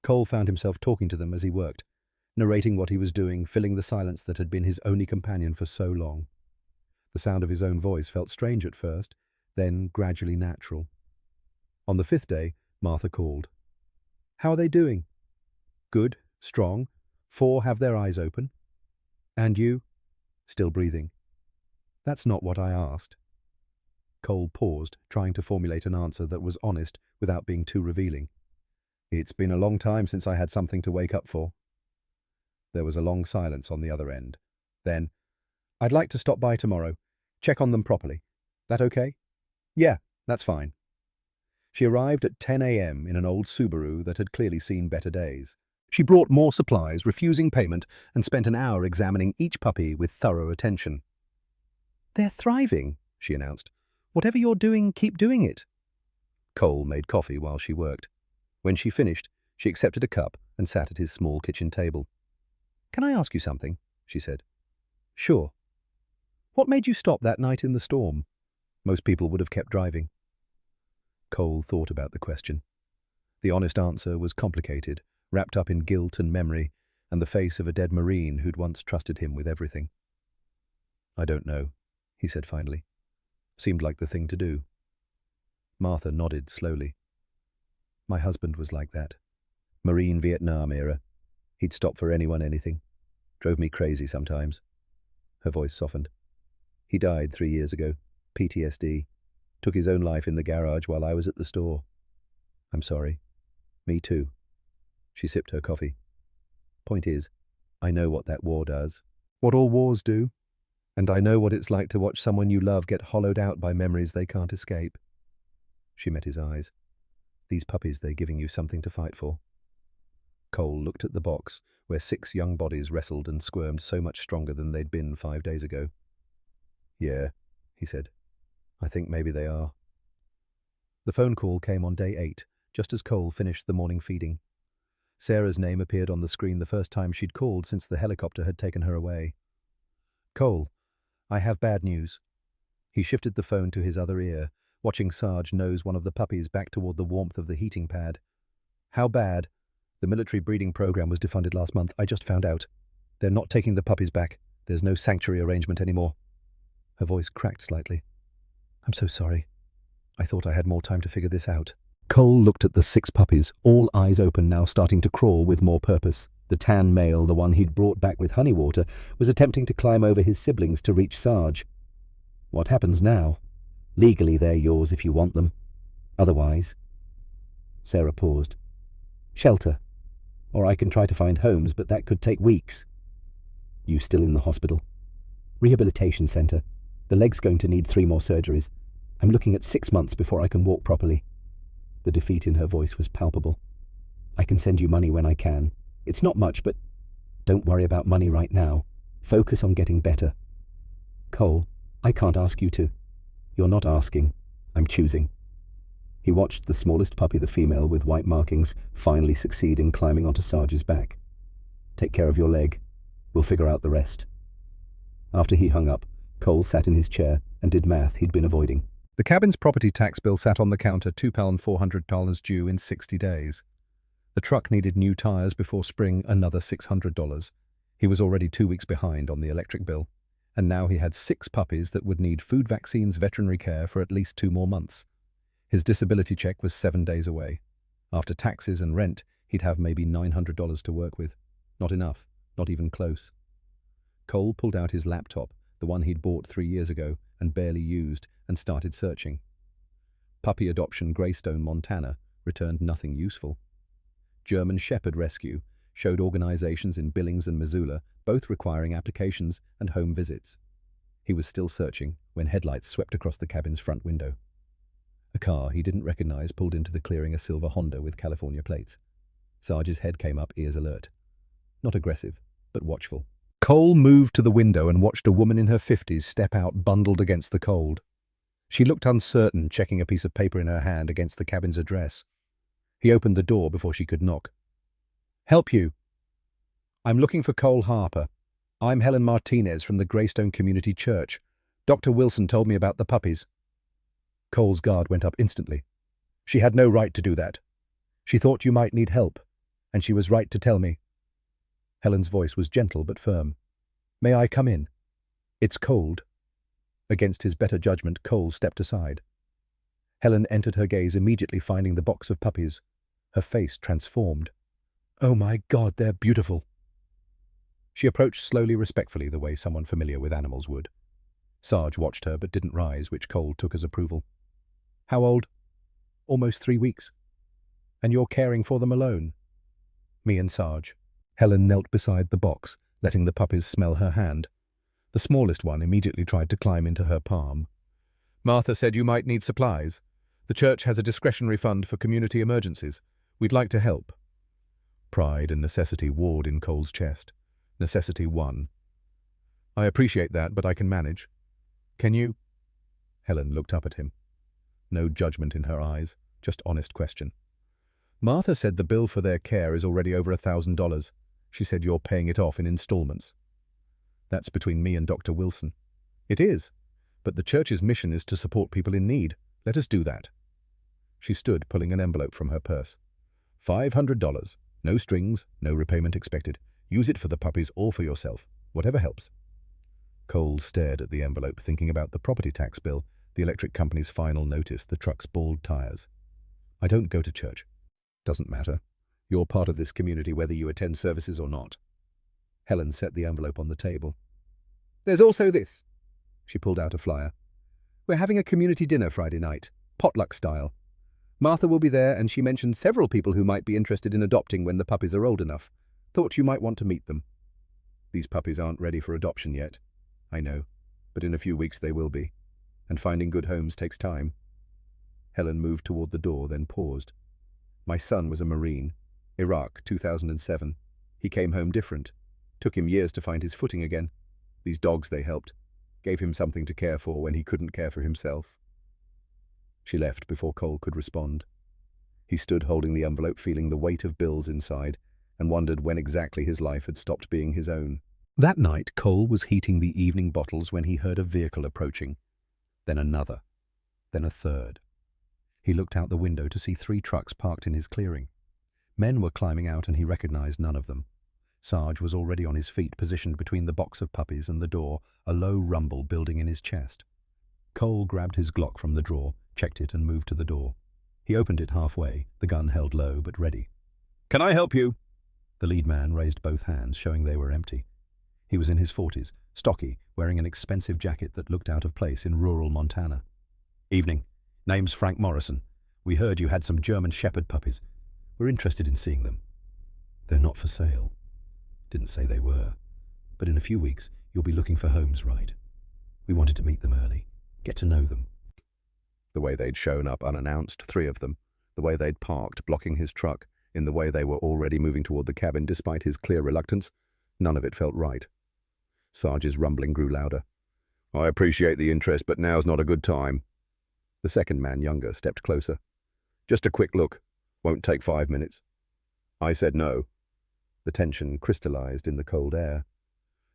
Cole found himself talking to them as he worked, narrating what he was doing, filling the silence that had been his only companion for so long. The sound of his own voice felt strange at first, then gradually natural. On the 5th day, Martha called. "How are they doing?" "Good, strong. 4 have their eyes open." "And you?" "Still breathing." "That's not what I asked." Cole paused, trying to formulate an answer that was honest without being too revealing. "It's been a long time since I had something to wake up for." There was a long silence on the other end. Then, "I'd like to stop by tomorrow. Check on them properly. That okay?" "Yeah, that's fine." She arrived at 10 a.m. in an old Subaru that had clearly seen better days. She brought more supplies, refusing payment, and spent an hour examining each puppy with thorough attention. "They're thriving," she announced. "Whatever you're doing, keep doing it." Cole made coffee while she worked. When she finished, she accepted a cup and sat at his small kitchen table. "Can I ask you something?" she said. "Sure." "What made you stop that night in the storm? Most people would have kept driving." Cole thought about the question. The honest answer was complicated, wrapped up in guilt and memory, and the face of a dead Marine who'd once trusted him with everything. "I don't know," he said finally. Seemed like the thing to do. Martha nodded slowly. "My husband was like that. Marine Vietnam era. He'd stop for anyone, anything. Drove me crazy sometimes." Her voice softened. "He died 3 years ago. PTSD. Took his own life in the garage while I was at the store. I'm sorry." "Me too." She sipped her coffee. "Point is, I know what that war does. What all wars do. And I know what it's like to watch someone you love get hollowed out by memories they can't escape." She met his eyes. "These puppies, they're giving you something to fight for." Cole looked at the box, where 6 young bodies wrestled and squirmed so much stronger than they'd been 5 days ago. "Yeah," he said. "I think maybe they are." The phone call came on day 8, just as Cole finished the morning feeding. Sarah's name appeared on the screen the first time she'd called since the helicopter had taken her away. "Cole, I have bad news." He shifted the phone to his other ear, watching Sarge nose one of the puppies back toward the warmth of the heating pad. "How bad?" "The military breeding program was defunded last month. I just found out. They're not taking the puppies back. There's no sanctuary arrangement anymore." Her voice cracked slightly. "I'm so sorry. I thought I had more time to figure this out." Cole looked at the 6 puppies, all eyes open now, starting to crawl with more purpose. The tan male, the one he'd brought back with honey water, was attempting to climb over his siblings to reach Sarge. "What happens now? Legally they're yours if you want them. Otherwise—" Sarah paused. Shelter. Or I can try to find homes, but that could take weeks. You still in the hospital? Rehabilitation centre. The leg's going to need 3 more surgeries. I'm looking at 6 months before I can walk properly. The defeat in her voice was palpable. I can send you money when I can. It's not much, but don't worry about money right now. Focus on getting better. Cole, I can't ask you to. You're not asking. I'm choosing. He watched the smallest puppy, the female with white markings, finally succeed in climbing onto Sarge's back. Take care of your leg. We'll figure out the rest. After he hung up, Cole sat in his chair and did math he'd been avoiding. The cabin's property tax bill sat on the counter, $2,400 due in 60 days. The truck needed new tires before spring, another $600. He was already 2 weeks behind on the electric bill, and now he had 6 puppies that would need food, vaccines, veterinary care for at least 2 more months. His disability check was 7 days away. After taxes and rent, he'd have maybe $900 to work with. Not enough, not even close. Cole pulled out his laptop, the one he'd bought 3 years ago and barely used, and started searching. Puppy adoption Greystone, Montana, returned nothing useful. German Shepherd Rescue showed organizations in Billings and Missoula, both requiring applications and home visits. He was still searching when headlights swept across the cabin's front window. A car he didn't recognize pulled into the clearing, a silver Honda with California plates. Sarge's head came up, ears alert. Not aggressive, but watchful. Cole moved to the window and watched a woman in her 50s step out, bundled against the cold. She looked uncertain, checking a piece of paper in her hand against the cabin's address. He opened the door before she could knock. "Help you. I'm looking for Cole Harper. I'm Helen Martinez from the Greystone Community Church. Dr. Wilson told me about the puppies." Cole's guard went up instantly. "She had no right to do that. She thought you might need help, and she was right to tell me." Helen's voice was gentle but firm. "May I come in? It's cold." Against his better judgment, Cole stepped aside. Helen entered, her gaze immediately finding the box of puppies. Her face transformed. "Oh my God, they're beautiful." She approached slowly, respectfully, the way someone familiar with animals would. Sarge watched her but didn't rise, which Cole took as approval. "How old?" "Almost 3 weeks." "And you're caring for them alone?" "Me and Sarge." Helen knelt beside the box, letting the puppies smell her hand. The smallest one immediately tried to climb into her palm. "Martha said you might need supplies. The church has a discretionary fund for community emergencies. We'd like to help." Pride and necessity warred in Cole's chest. Necessity won. "I appreciate that, but I can manage. Can you?" Helen looked up at him. No judgment in her eyes, just honest question. "Martha said the bill for their care is already over $1,000. She said you're paying it off in installments." "That's between me and Dr. Wilson." "It is, but the church's mission is to support people in need. Let us do that." She stood, pulling an envelope from her purse. $500. No strings, no repayment expected. Use it for the puppies or for yourself. Whatever helps." Cole stared at the envelope, thinking about the property tax bill, the electric company's final notice, the truck's bald tires. "I don't go to church." "Doesn't matter. You're part of this community whether you attend services or not." Helen set the envelope on the table. "There's also this." She pulled out a flyer. "We're having a community dinner Friday night, potluck style. Martha will be there, and she mentioned several people who might be interested in adopting when the puppies are old enough. Thought you might want to meet them." "These puppies aren't ready for adoption yet." "I know, but in a few weeks they will be. And finding good homes takes time." Helen moved toward the door, then paused. "My son was a Marine. Iraq, 2007. He came home different. Took him years to find his footing again. These dogs they helped. Gave him something to care for when he couldn't care for himself." She left before Cole could respond. He stood holding the envelope, feeling the weight of bills inside, and wondered when exactly his life had stopped being his own. That night, Cole was heating the evening bottles when he heard a vehicle approaching. Then another. Then a third. He looked out the window to see 3 trucks parked in his clearing. Men were climbing out, and he recognized none of them. Sarge was already on his feet, positioned between the box of puppies and the door, a low rumble building in his chest. Cole grabbed his Glock from the drawer, checked it, and moved to the door. He opened it halfway, the gun held low but ready. "Can I help you?" The lead man raised both hands, showing they were empty. He was in his 40s, stocky, wearing an expensive jacket that looked out of place in rural Montana. "Evening. Name's Frank Morrison. We heard you had some German Shepherd puppies. We're interested in seeing them. They're not for sale. Didn't say they were. But in a few weeks, you'll be looking for homes, right? We wanted to meet them early, get to know them. The way they'd shown up unannounced, 3 of them. The way they'd parked, blocking his truck. In the way they were already moving toward the cabin despite his clear reluctance. None of it felt right. Sarge's rumbling grew louder. I appreciate the interest, but now's not a good time. The second man, younger, stepped closer. Just a quick look. Won't take 5 minutes. I said no. The tension crystallized in the cold air.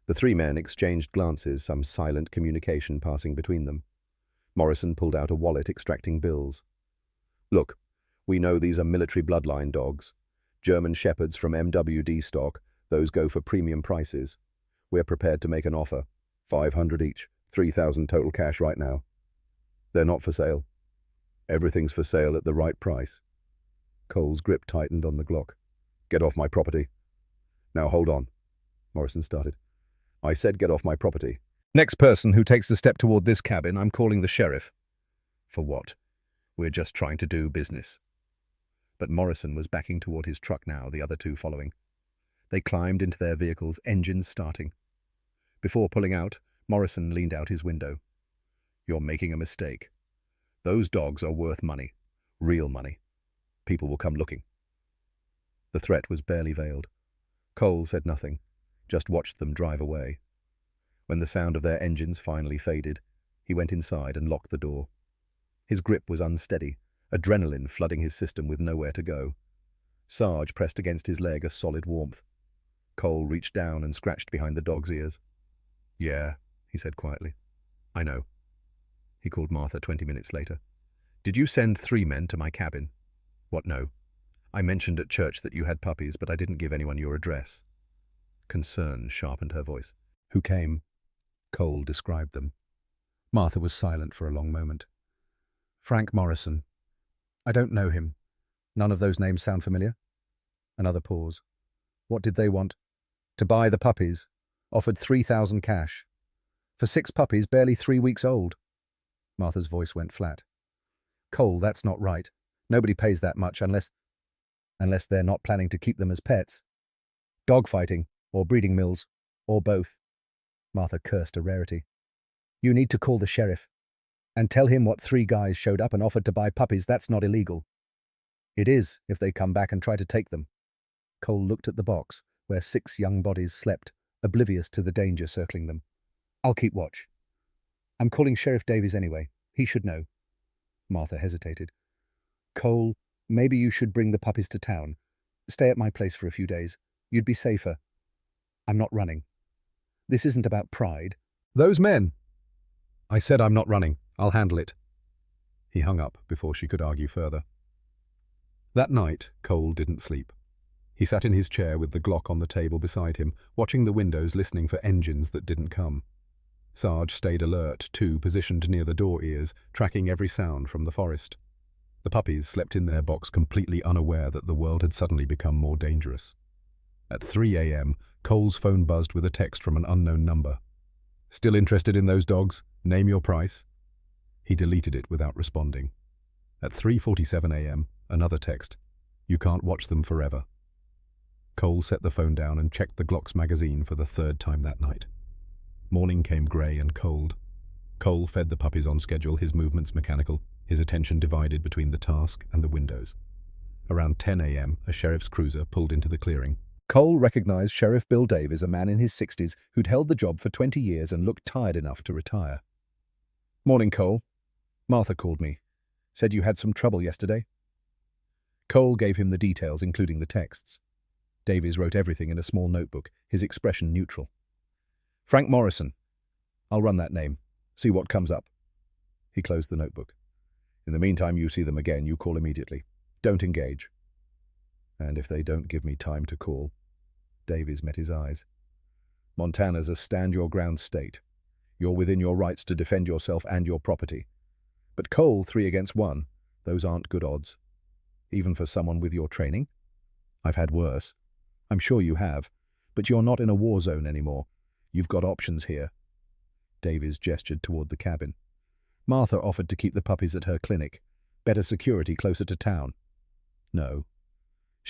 The 3 men exchanged glances, some silent communication passing between them. Morrison pulled out a wallet, extracting bills. Look, we know these are military bloodline dogs. German shepherds from MWD stock. Those go for premium prices. We're prepared to make an offer. 500 each, 3,000 total cash right now. They're not for sale. Everything's for sale at the right price. Cole's grip tightened on the Glock. Get off my property. Now hold on. Morrison started. I said get off my property. Next person who takes a step toward this cabin, I'm calling the sheriff. For what? We're just trying to do business. But Morrison was backing toward his truck now, the other 2 following. They climbed into their vehicles, engines starting. Before pulling out, Morrison leaned out his window. You're making a mistake. Those dogs are worth money. Real money. People will come looking. The threat was barely veiled. Cole said nothing, just watched them drive away. When the sound of their engines finally faded, he went inside and locked the door. His grip was unsteady, adrenaline flooding his system with nowhere to go. Sarge pressed against his leg a solid warmth. Cole reached down and scratched behind the dog's ears. Yeah, he said quietly. I know. He called Martha 20 minutes later. Did you send 3 men to my cabin? What, no? I mentioned at church that you had puppies, but I didn't give anyone your address. Concern sharpened her voice. Who came? Cole described them. Martha was silent for a long moment. Frank Morrison. I don't know him. None of those names sound familiar? Another pause. What did they want? To buy the puppies. Offered 3,000 cash. For 6 puppies barely 3 weeks old. Martha's voice went flat. Cole, that's not right. Nobody pays that much unless they're not planning to keep them as pets. Dogfighting, or breeding mills, or both. Martha cursed a rarity. You need to call the sheriff. And tell him what 3 guys showed up and offered to buy puppies. That's not illegal. It is, if they come back and try to take them. Cole looked at the box, where 6 young bodies slept, oblivious to the danger circling them. I'll keep watch. I'm calling Sheriff Davies anyway. He should know. Martha hesitated. Cole, maybe you should bring the puppies to town. Stay at my place for a few days. You'd be safer. I'm not running. This isn't about pride. Those men! I said I'm not running. I'll handle it. He hung up before she could argue further. That night, Cole didn't sleep. He sat in his chair with the Glock on the table beside him, watching the windows, listening for engines that didn't come. Sarge stayed alert, too, positioned near the door ears, tracking every sound from the forest. The puppies slept in their box completely unaware that the world had suddenly become more dangerous. At 3 a.m., Cole's phone buzzed with a text from an unknown number. Still interested in those dogs? Name your price. He deleted it without responding. At 3:47 a.m., another text. You can't watch them forever. Cole set the phone down and checked the Glock's magazine for the 3rd time that night. Morning came grey and cold. Cole fed the puppies on schedule, his movements mechanical, his attention divided between the task and the windows. Around 10 a.m., a sheriff's cruiser pulled into the clearing. Cole recognized Sheriff Bill Davies, a man in his 60s who'd held the job for 20 years and looked tired enough to retire. Morning, Cole. Martha called me. Said you had some trouble yesterday. Cole gave him the details, including the texts. Davies wrote everything in a small notebook, his expression neutral. Frank Morrison. I'll run that name. See what comes up. He closed the notebook. In the meantime, you see them again, you call immediately. Don't engage. And if they don't give me time to call... Davies met his eyes. Montana's a stand-your-ground state. You're within your rights to defend yourself and your property. But Cole, 3 against 1, those aren't good odds. Even for someone with your training? I've had worse. I'm sure you have. But you're not in a war zone anymore. You've got options here. Davies gestured toward the cabin. Martha offered to keep the puppies at her clinic. Better security closer to town. No.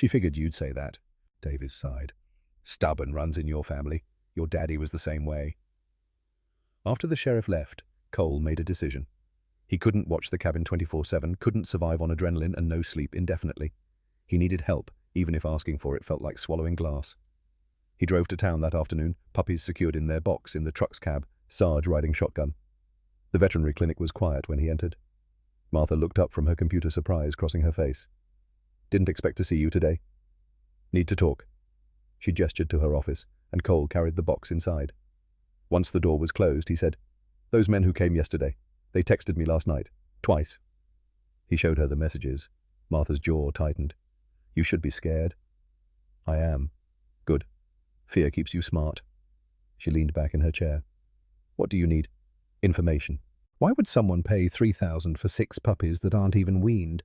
She figured you'd say that. Davis sighed. Stubborn runs in your family. Your daddy was the same way. After the sheriff left, Cole made a decision. He couldn't watch the cabin 24/7, couldn't survive on adrenaline and no sleep indefinitely. He needed help, even if asking for it felt like swallowing glass. He drove to town that afternoon, puppies secured in their box in the truck's cab, Sarge riding shotgun. The veterinary clinic was quiet when he entered. Martha looked up from her computer, surprise crossing her face. Didn't expect to see you today. Need to talk. She gestured to her office, and Cole carried the box inside. Once the door was closed, he said, "Those men who came yesterday, they texted me last night. Twice." He showed her the messages. Martha's jaw tightened. "You should be scared." "I am." "Good. Fear keeps you smart." She leaned back in her chair. "What do you need?" "Information." "Why would someone pay $3,000 for 6 puppies that aren't even weaned?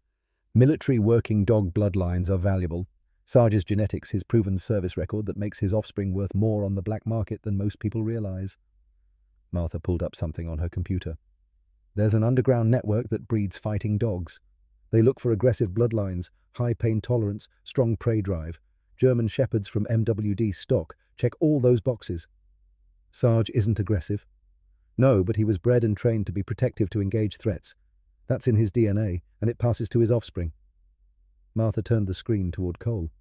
Military working dog bloodlines are valuable. Sarge's genetics, his proven service record that makes his offspring worth more on the black market than most people realize." Martha pulled up something on her computer. "There's an underground network that breeds fighting dogs. They look for aggressive bloodlines, high pain tolerance, strong prey drive. German Shepherds from MWD stock. Check all those boxes." "Sarge isn't aggressive." "No, but he was bred and trained to be protective to engage threats. That's in his DNA, and it passes to his offspring." Martha turned the screen toward Cole.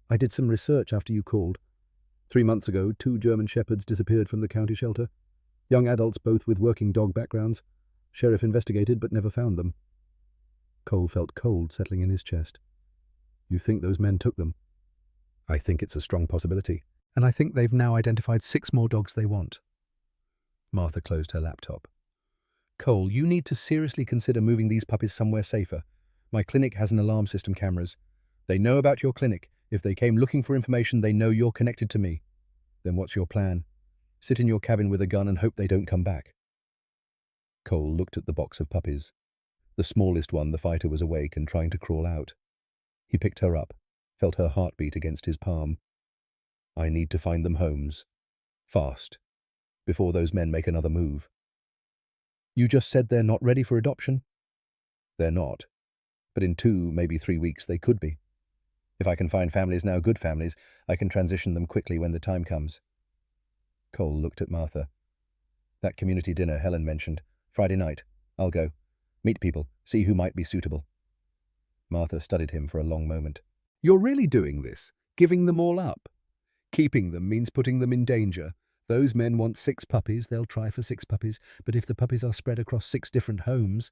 "I did some research after you called. 3 months ago, 2 German Shepherds disappeared from the county shelter. Young adults, both with working dog backgrounds. Sheriff investigated but never found them." Cole felt cold settling in his chest. "You think those men took them?" "I think it's a strong possibility, and I think they've now identified 6 more dogs they want." Martha closed her laptop. "Cole, you need to seriously consider moving these puppies somewhere safer. My clinic has an alarm system cameras. They know about your clinic. If they came looking for information, they know you're connected to me. Then what's your plan? Sit in your cabin with a gun and hope they don't come back." Cole looked at the box of puppies. The smallest one, the fighter, was awake and trying to crawl out. He picked her up, felt her heartbeat against his palm. "I need to find them homes. Fast. Before those men make another move." "You just said they're not ready for adoption?" "They're not. But in 2, maybe 3 weeks, they could be. If I can find families now, good families, I can transition them quickly when the time comes." Cole looked at Martha. "That community dinner Helen mentioned. Friday night. I'll go. Meet people. See who might be suitable." Martha studied him for a long moment. "You're really doing this? Giving them all up? Keeping them means putting them in danger. Those men want 6 puppies. They'll try for 6 puppies. But if the puppies are spread across 6 different homes..."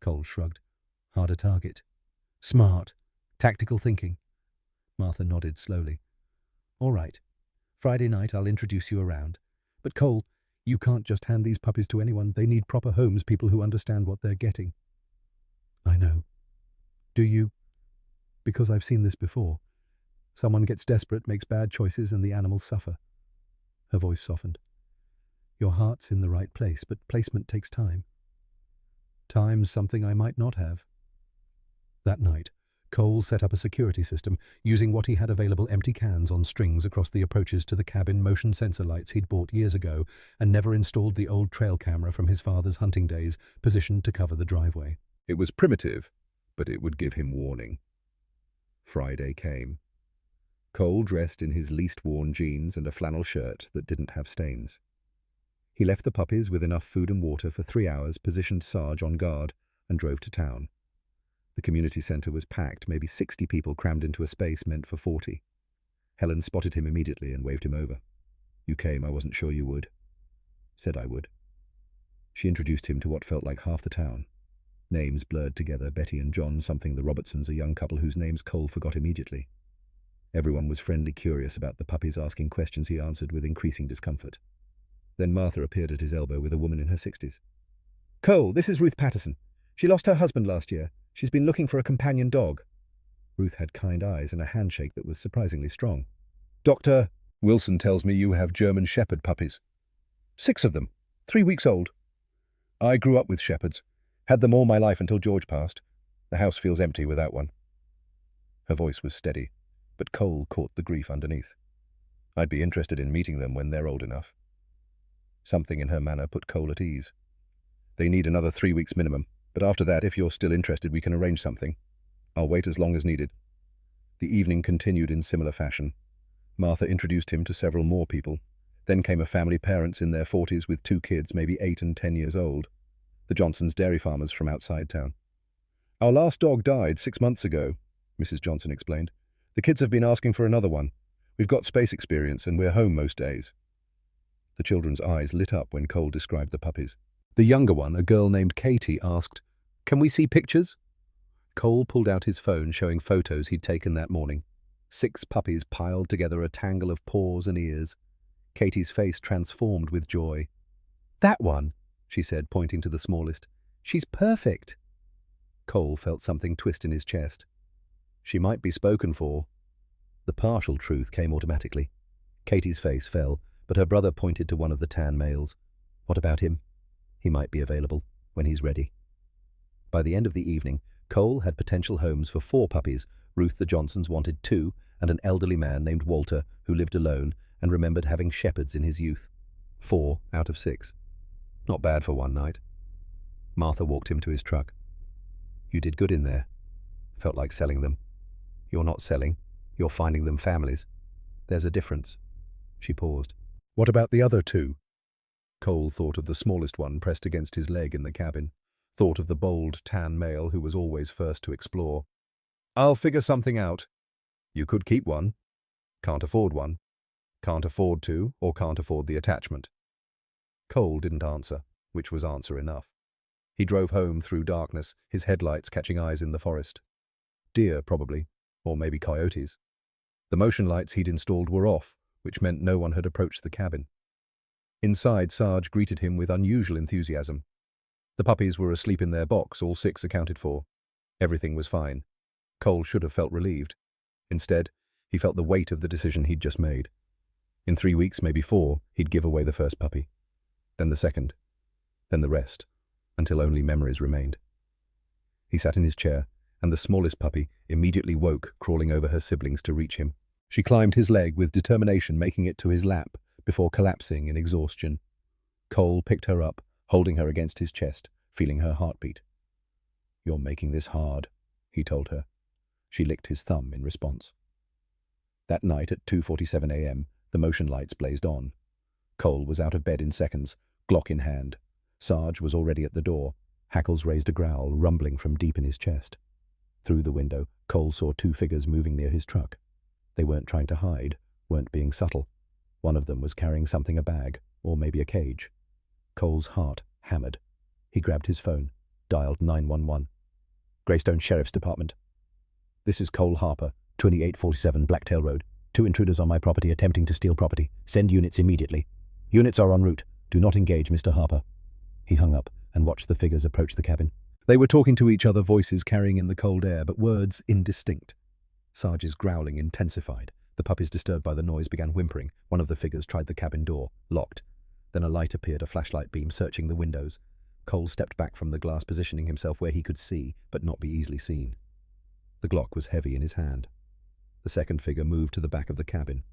Cole shrugged. "Harder target. Smart. Tactical thinking." Martha nodded slowly. "All right. Friday night I'll introduce you around. But Cole, you can't just hand these puppies to anyone. They need proper homes, people who understand what they're getting." "I know. Do you?" "Because I've seen this before. Someone gets desperate, makes bad choices, and the animals suffer." Her voice softened. "Your heart's in the right place, but placement takes time. Time's something I might not have." That night, Cole set up a security system, using what he had available, empty cans on strings across the approaches to the cabin motion sensor lights he'd bought years ago, and never installed the old trail camera from his father's hunting days, positioned to cover the driveway. It was primitive, but it would give him warning. Friday came. Cole dressed in his least worn jeans and a flannel shirt that didn't have stains. He left the puppies with enough food and water for 3 hours, positioned Sarge on guard, and drove to town. The community center was packed, maybe 60 people crammed into a space meant for 40. Helen spotted him immediately and waved him over. "You came, I wasn't sure you would." "Said I would." She introduced him to what felt like half the town. Names blurred together, Betty and John, something the Robertsons, a young couple whose names Cole forgot immediately. Everyone was friendly curious about the puppies, asking questions he answered with increasing discomfort. Then Martha appeared at his elbow with a woman in her 60s. "Cole, this is Ruth Patterson. She lost her husband last year. She's been looking for a companion dog." Ruth had kind eyes and a handshake that was surprisingly strong. "Dr. Wilson tells me you have German Shepherd puppies." "6 of them, 3 weeks old." "I grew up with Shepherds. Had them all my life until George passed. The house feels empty without one." Her voice was steady, but Cole caught the grief underneath. "I'd be interested in meeting them when they're old enough." Something in her manner put Cole at ease. "They need another 3 weeks minimum, but after that, if you're still interested, we can arrange something. I'll wait as long as needed." The evening continued in similar fashion. Martha introduced him to several more people. Then came a family, parents in their 40s with 2 kids, maybe 8 and 10 years old. The Johnsons, dairy farmers from outside town. "Our last dog died 6 months ago," Mrs. Johnson explained. "The kids have been asking for another one. We've got space experience and we're home most days." The children's eyes lit up when Cole described the puppies. The younger one, a girl named Katie, asked, "Can we see pictures?" Cole pulled out his phone showing photos he'd taken that morning. 6 puppies piled together, a tangle of paws and ears. Katie's face transformed with joy. "That one," she said, pointing to the smallest. "She's perfect." Cole felt something twist in his chest. She might be spoken for. The partial truth came automatically. Katie's face fell, but her brother pointed to one of the tan males. "What about him? He might be available when he's ready." By the end of the evening, Cole had potential homes for 4 puppies. Ruth the Johnsons wanted 2, and an elderly man named Walter who lived alone and remembered having shepherds in his youth. 4 out of 6. Not bad for one night. Martha walked him to his truck. "You did good in there." Felt like selling them. "You're not selling. You're finding them families. There's a difference." She paused. "What about the other 2? Cole thought of the smallest one pressed against his leg in the cabin. Thought of the bold, tan male who was always first to explore. "I'll figure something out. You could keep one. Can't afford one. Can't afford to, or can't afford the attachment." Cole didn't answer, which was answer enough. He drove home through darkness, his headlights catching eyes in the forest. Deer, probably, or maybe coyotes. The motion lights he'd installed were off, which meant no one had approached the cabin. Inside, Sarge greeted him with unusual enthusiasm. The puppies were asleep in their box, all 6 accounted for. Everything was fine. Cole should have felt relieved. Instead, he felt the weight of the decision he'd just made. In 3 weeks, maybe 4, he'd give away the first puppy. Then the second. Then the rest, until only memories remained. He sat in his chair, and the smallest puppy immediately woke, crawling over her siblings to reach him. She climbed his leg with determination, making it to his lap, before collapsing in exhaustion. Cole picked her up, holding her against his chest, feeling her heartbeat. "You're making this hard," he told her. She licked his thumb in response. That night at 2:47 a.m., the motion lights blazed on. Cole was out of bed in seconds, Glock in hand. Sarge was already at the door. Hackles raised a growl, rumbling from deep in his chest. Through the window, Cole saw 2 figures moving near his truck. They weren't trying to hide, weren't being subtle. One of them was carrying something, a bag, or maybe a cage. Cole's heart hammered. He grabbed his phone, dialed 911. "Greystone Sheriff's Department. This is Cole Harper, 2847 Blacktail Road. 2 intruders on my property attempting to steal property. Send units immediately. Units are en route. Do not engage, Mr. Harper." He hung up and watched the figures approach the cabin. They were talking to each other, voices carrying in the cold air, but words indistinct. Sarge's growling intensified. The puppies, disturbed by the noise, began whimpering. One of the figures tried the cabin door, locked. Then a light appeared, a flashlight beam searching the windows. Cole stepped back from the glass, positioning himself where he could see, but not be easily seen. The Glock was heavy in his hand. The second figure moved to the back of the cabin.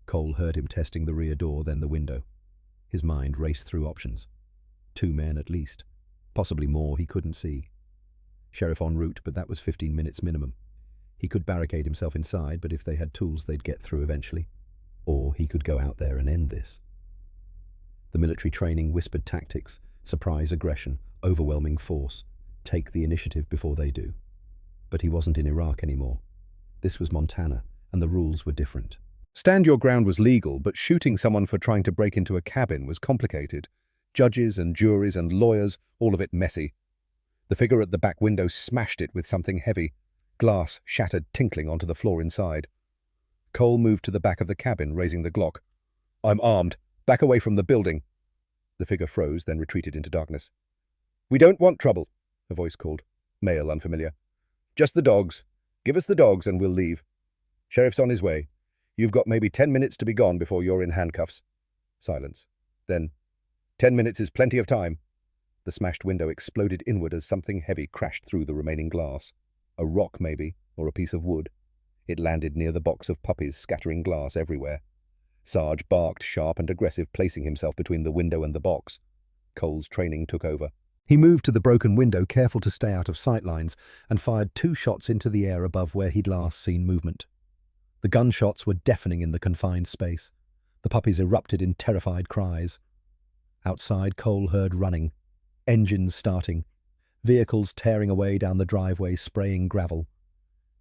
Cole heard him testing the rear door, then the window. His mind raced through options. 2 men at least. Possibly more, he couldn't see. Sheriff en route, but that was 15 minutes minimum. He could barricade himself inside, but if they had tools, they'd get through eventually. Or he could go out there and end this. The military training, whispered tactics, surprise aggression, overwhelming force. Take the initiative before they do. But he wasn't in Iraq anymore. This was Montana, and the rules were different. Stand your ground was legal, but shooting someone for trying to break into a cabin was complicated. Judges and juries and lawyers, all of it messy. The figure at the back window smashed it with something heavy. Glass shattered, tinkling onto the floor inside. Cole moved to the back of the cabin, raising the Glock. "I'm armed. Back away from the building." The figure froze, then retreated into darkness. "We don't want trouble," a voice called. Male, unfamiliar. "Just the dogs. Give us the dogs and we'll leave. Sheriff's on his way. You've got maybe 10 minutes to be gone before you're in handcuffs." Silence. Then, 10 minutes is plenty of time." The smashed window exploded inward as something heavy crashed through the remaining glass. A rock, maybe, or a piece of wood. It landed near the box of puppies, scattering glass everywhere. Sarge barked, sharp and aggressive, placing himself between the window and the box. Cole's training took over. He moved to the broken window, careful to stay out of sight lines, and fired 2 shots into the air above where he'd last seen movement. The gunshots were deafening in the confined space. The puppies erupted in terrified cries. Outside, Cole heard running, engines starting, vehicles tearing away down the driveway, spraying gravel.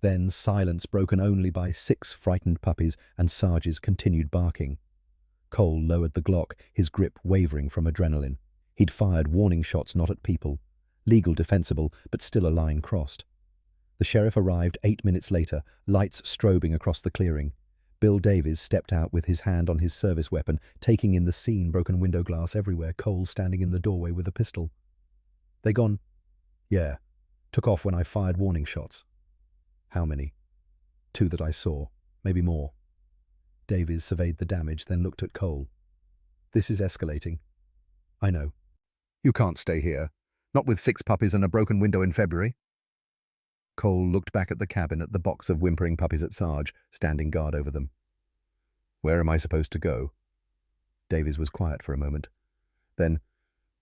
Then silence broken only by 6 frightened puppies, and Sarge's continued barking. Cole lowered the Glock, his grip wavering from adrenaline. He'd fired warning shots not at people. Legal defensible, but still a line crossed. The sheriff arrived 8 minutes later, lights strobing across the clearing. Bill Davies stepped out with his hand on his service weapon, taking in the scene, broken window glass everywhere, Cole standing in the doorway with a pistol. "They gone?" "Yeah. Took off when I fired warning shots." "How many?" "2 that I saw. Maybe more." Davies surveyed the damage, then looked at Cole. "This is escalating." "I know. You can't stay here. Not with 6 puppies and a broken window in February." Cole looked back at the cabin, at the box of whimpering puppies at Sarge, standing guard over them. "Where am I supposed to go?" Davies was quiet for a moment. Then,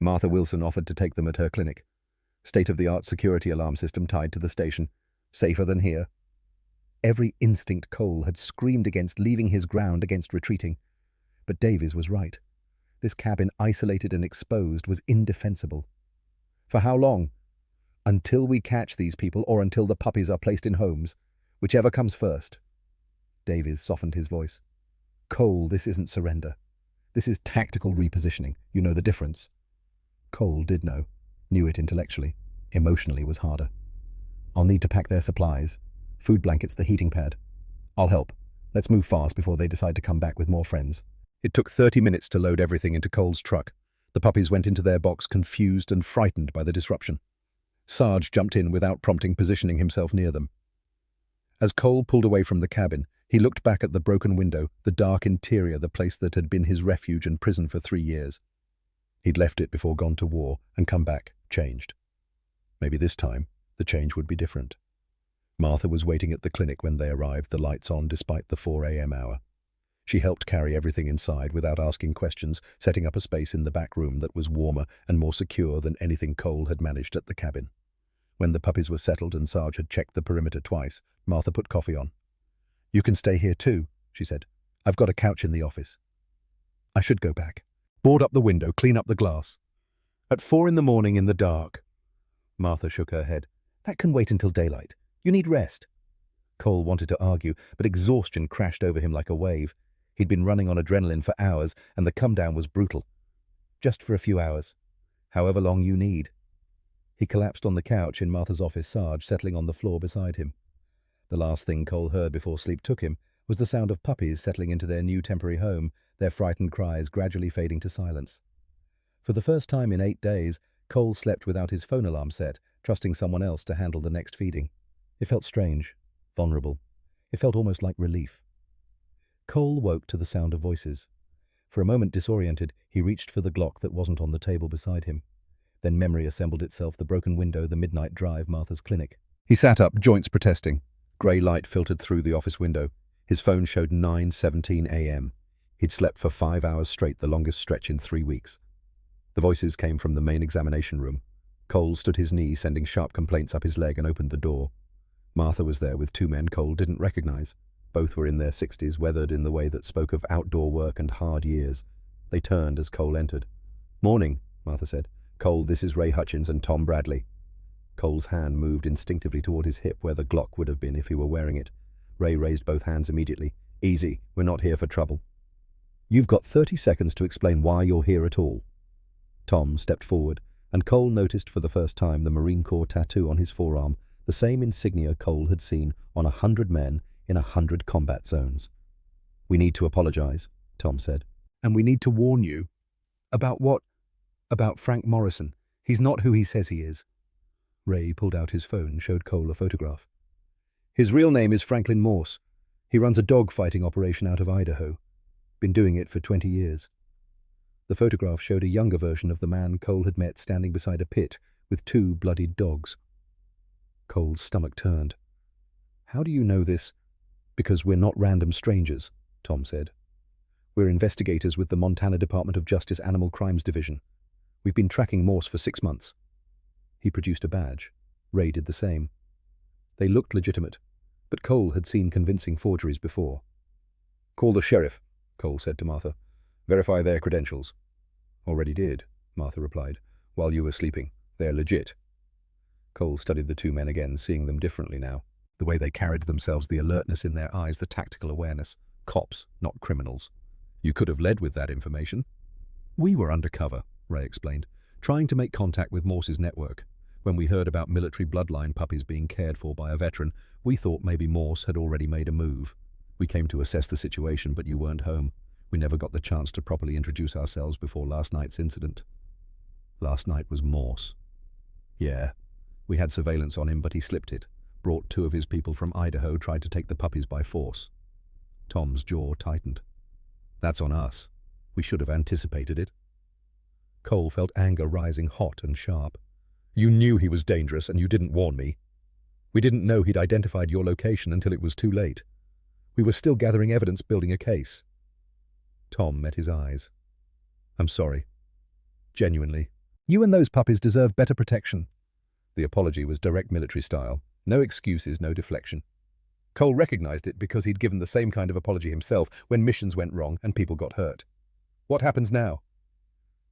Martha Wilson offered to take them at her clinic. State-of-the-art security alarm system tied to the station. Safer than here. Every instinct Cole had screamed against leaving his ground, against retreating. But Davies was right. This cabin, isolated and exposed, was indefensible. For how long? Until we catch these people, or until the puppies are placed in homes. Whichever comes first. Davies softened his voice. "Cole, this isn't surrender. This is tactical repositioning. You know the difference." Cole did know. Knew it intellectually. Emotionally was harder. "I'll need to pack their supplies. Food blankets, the heating pad. I'll help. Let's move fast before they decide to come back with more friends." It took 30 minutes to load everything into Cole's truck. The puppies went into their box, confused and frightened by the disruption. Sarge jumped in without prompting, positioning himself near them. As Cole pulled away from the cabin, he looked back at the broken window, the dark interior, the place that had been his refuge and prison for 3 years. He'd left it before gone to war, and come back, changed. Maybe this time, the change would be different. Martha was waiting at the clinic when they arrived, the lights on despite the 4 a.m. hour. She helped carry everything inside without asking questions, setting up a space in the back room that was warmer and more secure than anything Cole had managed at the cabin. When the puppies were settled and Sarge had checked the perimeter twice, Martha put coffee on. "You can stay here too," she said. "I've got a couch in the office." "I should go back. Board up the window, clean up the glass." "At 4 in the morning in the dark." Martha shook her head. "That can wait until daylight. You need rest." Cole wanted to argue, but exhaustion crashed over him like a wave. He'd been running on adrenaline for hours, and the come-down was brutal. "Just for a few hours. However long you need." He collapsed on the couch in Martha's office, Sarge settling on the floor beside him. The last thing Cole heard before sleep took him was the sound of puppies settling into their new temporary home, their frightened cries gradually fading to silence. For the first time in 8 days, Cole slept without his phone alarm set, trusting someone else to handle the next feeding. It felt strange, vulnerable. It felt almost like relief. Cole woke to the sound of voices. For a moment disoriented, he reached for the Glock that wasn't on the table beside him. Then memory assembled itself, the broken window, the midnight drive, Martha's clinic. He sat up, joints protesting. Grey light filtered through the office window. His phone showed 9:17 a.m. He'd slept for 5 hours straight, the longest stretch in 3 weeks. The voices came from the main examination room. Cole stood his knee, sending sharp complaints up his leg, and opened the door. Martha was there with 2 men Cole didn't recognize. Both were in their 60s, weathered in the way that spoke of outdoor work and hard years. They turned as Cole entered. "Morning," Martha said. "Cole, this is Ray Hutchins and Tom Bradley." Cole's hand moved instinctively toward his hip where the Glock would have been if he were wearing it. Ray raised both hands immediately. "Easy, we're not here for trouble." "You've got 30 seconds to explain why you're here at all." Tom stepped forward, and Cole noticed for the first time the Marine Corps tattoo on his forearm, the same insignia Cole had seen on 100 men in 100 combat zones. "We need to apologize," Tom said. "And we need to warn you." "About what?" "About Frank Morrison. He's not who he says he is." Ray pulled out his phone and showed Cole a photograph. "His real name is Franklin Morse. He runs a dog-fighting operation out of Idaho. Been doing it for 20 years. The photograph showed a younger version of the man Cole had met standing beside a pit with 2 bloodied dogs. Cole's stomach turned. "How do you know this?" "Because we're not random strangers," Tom said. "We're investigators with the Montana Department of Justice Animal Crimes Division. We've been tracking Morse for 6 months. He produced a badge. Ray did the same. They looked legitimate, but Cole had seen convincing forgeries before. "Call the sheriff," Cole said to Martha. "Verify their credentials." "Already did," Martha replied, "while you were sleeping. They're legit." Cole studied the two men again, seeing them differently now. The way they carried themselves, the alertness in their eyes, the tactical awareness. Cops, not criminals. You could have led with that information. "We were undercover," Ray explained, "trying to make contact with Morse's network. When we heard about military bloodline puppies being cared for by a veteran, we thought maybe Morse had already made a move. We came to assess the situation, but you weren't home. We never got the chance to properly introduce ourselves before last night's incident." "Last night was Morse." "Yeah. We had surveillance on him, but he slipped it. Brought 2 of his people from Idaho, tried to take the puppies by force." Tom's jaw tightened. "That's on us. We should have anticipated it." Cole felt anger rising hot and sharp. "You knew he was dangerous and you didn't warn me. We didn't know he'd identified your location until it was too late. We were still gathering evidence, building a case." Tom met his eyes. "I'm sorry. Genuinely. You and those puppies deserve better protection." The apology was direct military style. No excuses, no deflection. Cole recognized it because he'd given the same kind of apology himself when missions went wrong and people got hurt. "What happens now?"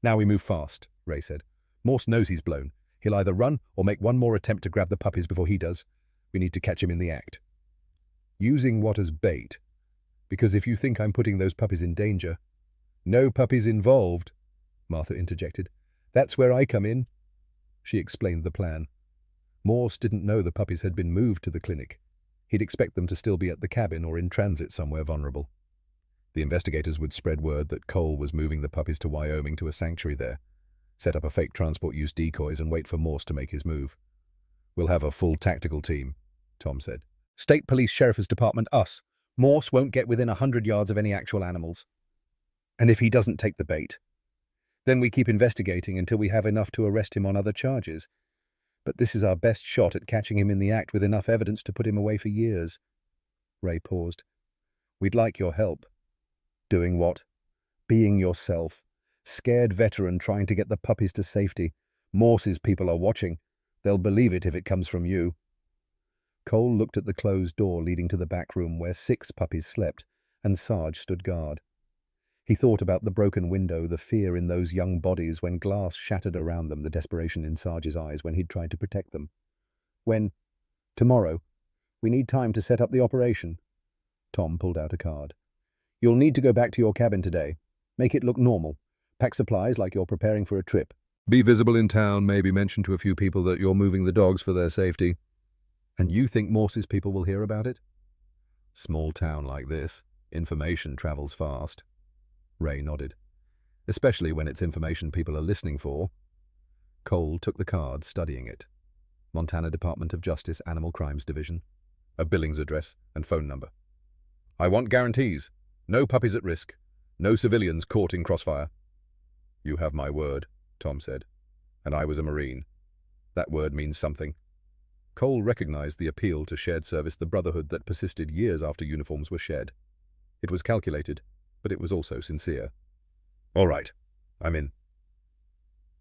"Now we move fast," Ray said. "Morse knows he's blown. He'll either run or make one more attempt to grab the puppies before he does. We need to catch him in the act." "Using what as bait? Because if you think I'm putting those puppies in danger—" "No puppies involved," Martha interjected. "That's where I come in." She explained the plan. Morse didn't know the puppies had been moved to the clinic. He'd expect them to still be at the cabin or in transit somewhere vulnerable. The investigators would spread word that Cole was moving the puppies to Wyoming to a sanctuary there, set up a fake transport use decoys and wait for Morse to make his move. "We'll have a full tactical team," Tom said. "State Police Sheriff's Department, us. Morse won't get within 100 yards of any actual animals. And if he doesn't take the bait, then we keep investigating until we have enough to arrest him on other charges. But this is our best shot at catching him in the act with enough evidence to put him away for years." Ray paused. "We'd like your help." "Doing what?" "Being yourself. Scared veteran trying to get the puppies to safety. Morse's people are watching. They'll believe it if it comes from you." Cole looked at the closed door leading to the back room where 6 puppies slept, and Sarge stood guard. He thought about the broken window, the fear in those young bodies when glass shattered around them, the desperation in Sarge's eyes when he'd tried to protect them. "Tomorrow. We need time to set up the operation." Tom pulled out a card. "You'll need to go back to your cabin today. Make it look normal. Pack supplies like you're preparing for a trip. Be visible in town, maybe mention to a few people that you're moving the dogs for their safety." "And you think Morse's people will hear about it?" "Small town like this, information travels fast." Ray nodded. "Especially when it's information people are listening for." Cole took the card, studying it. Montana Department of Justice Animal Crimes Division. A Billings address and phone number. "I want guarantees. No puppies at risk. No civilians caught in crossfire." "You have my word," Tom said. "And I was a Marine. That word means something." Cole recognized the appeal to shared service, the brotherhood that persisted years after uniforms were shed. It was calculated, but it was also sincere. "All right, I'm in."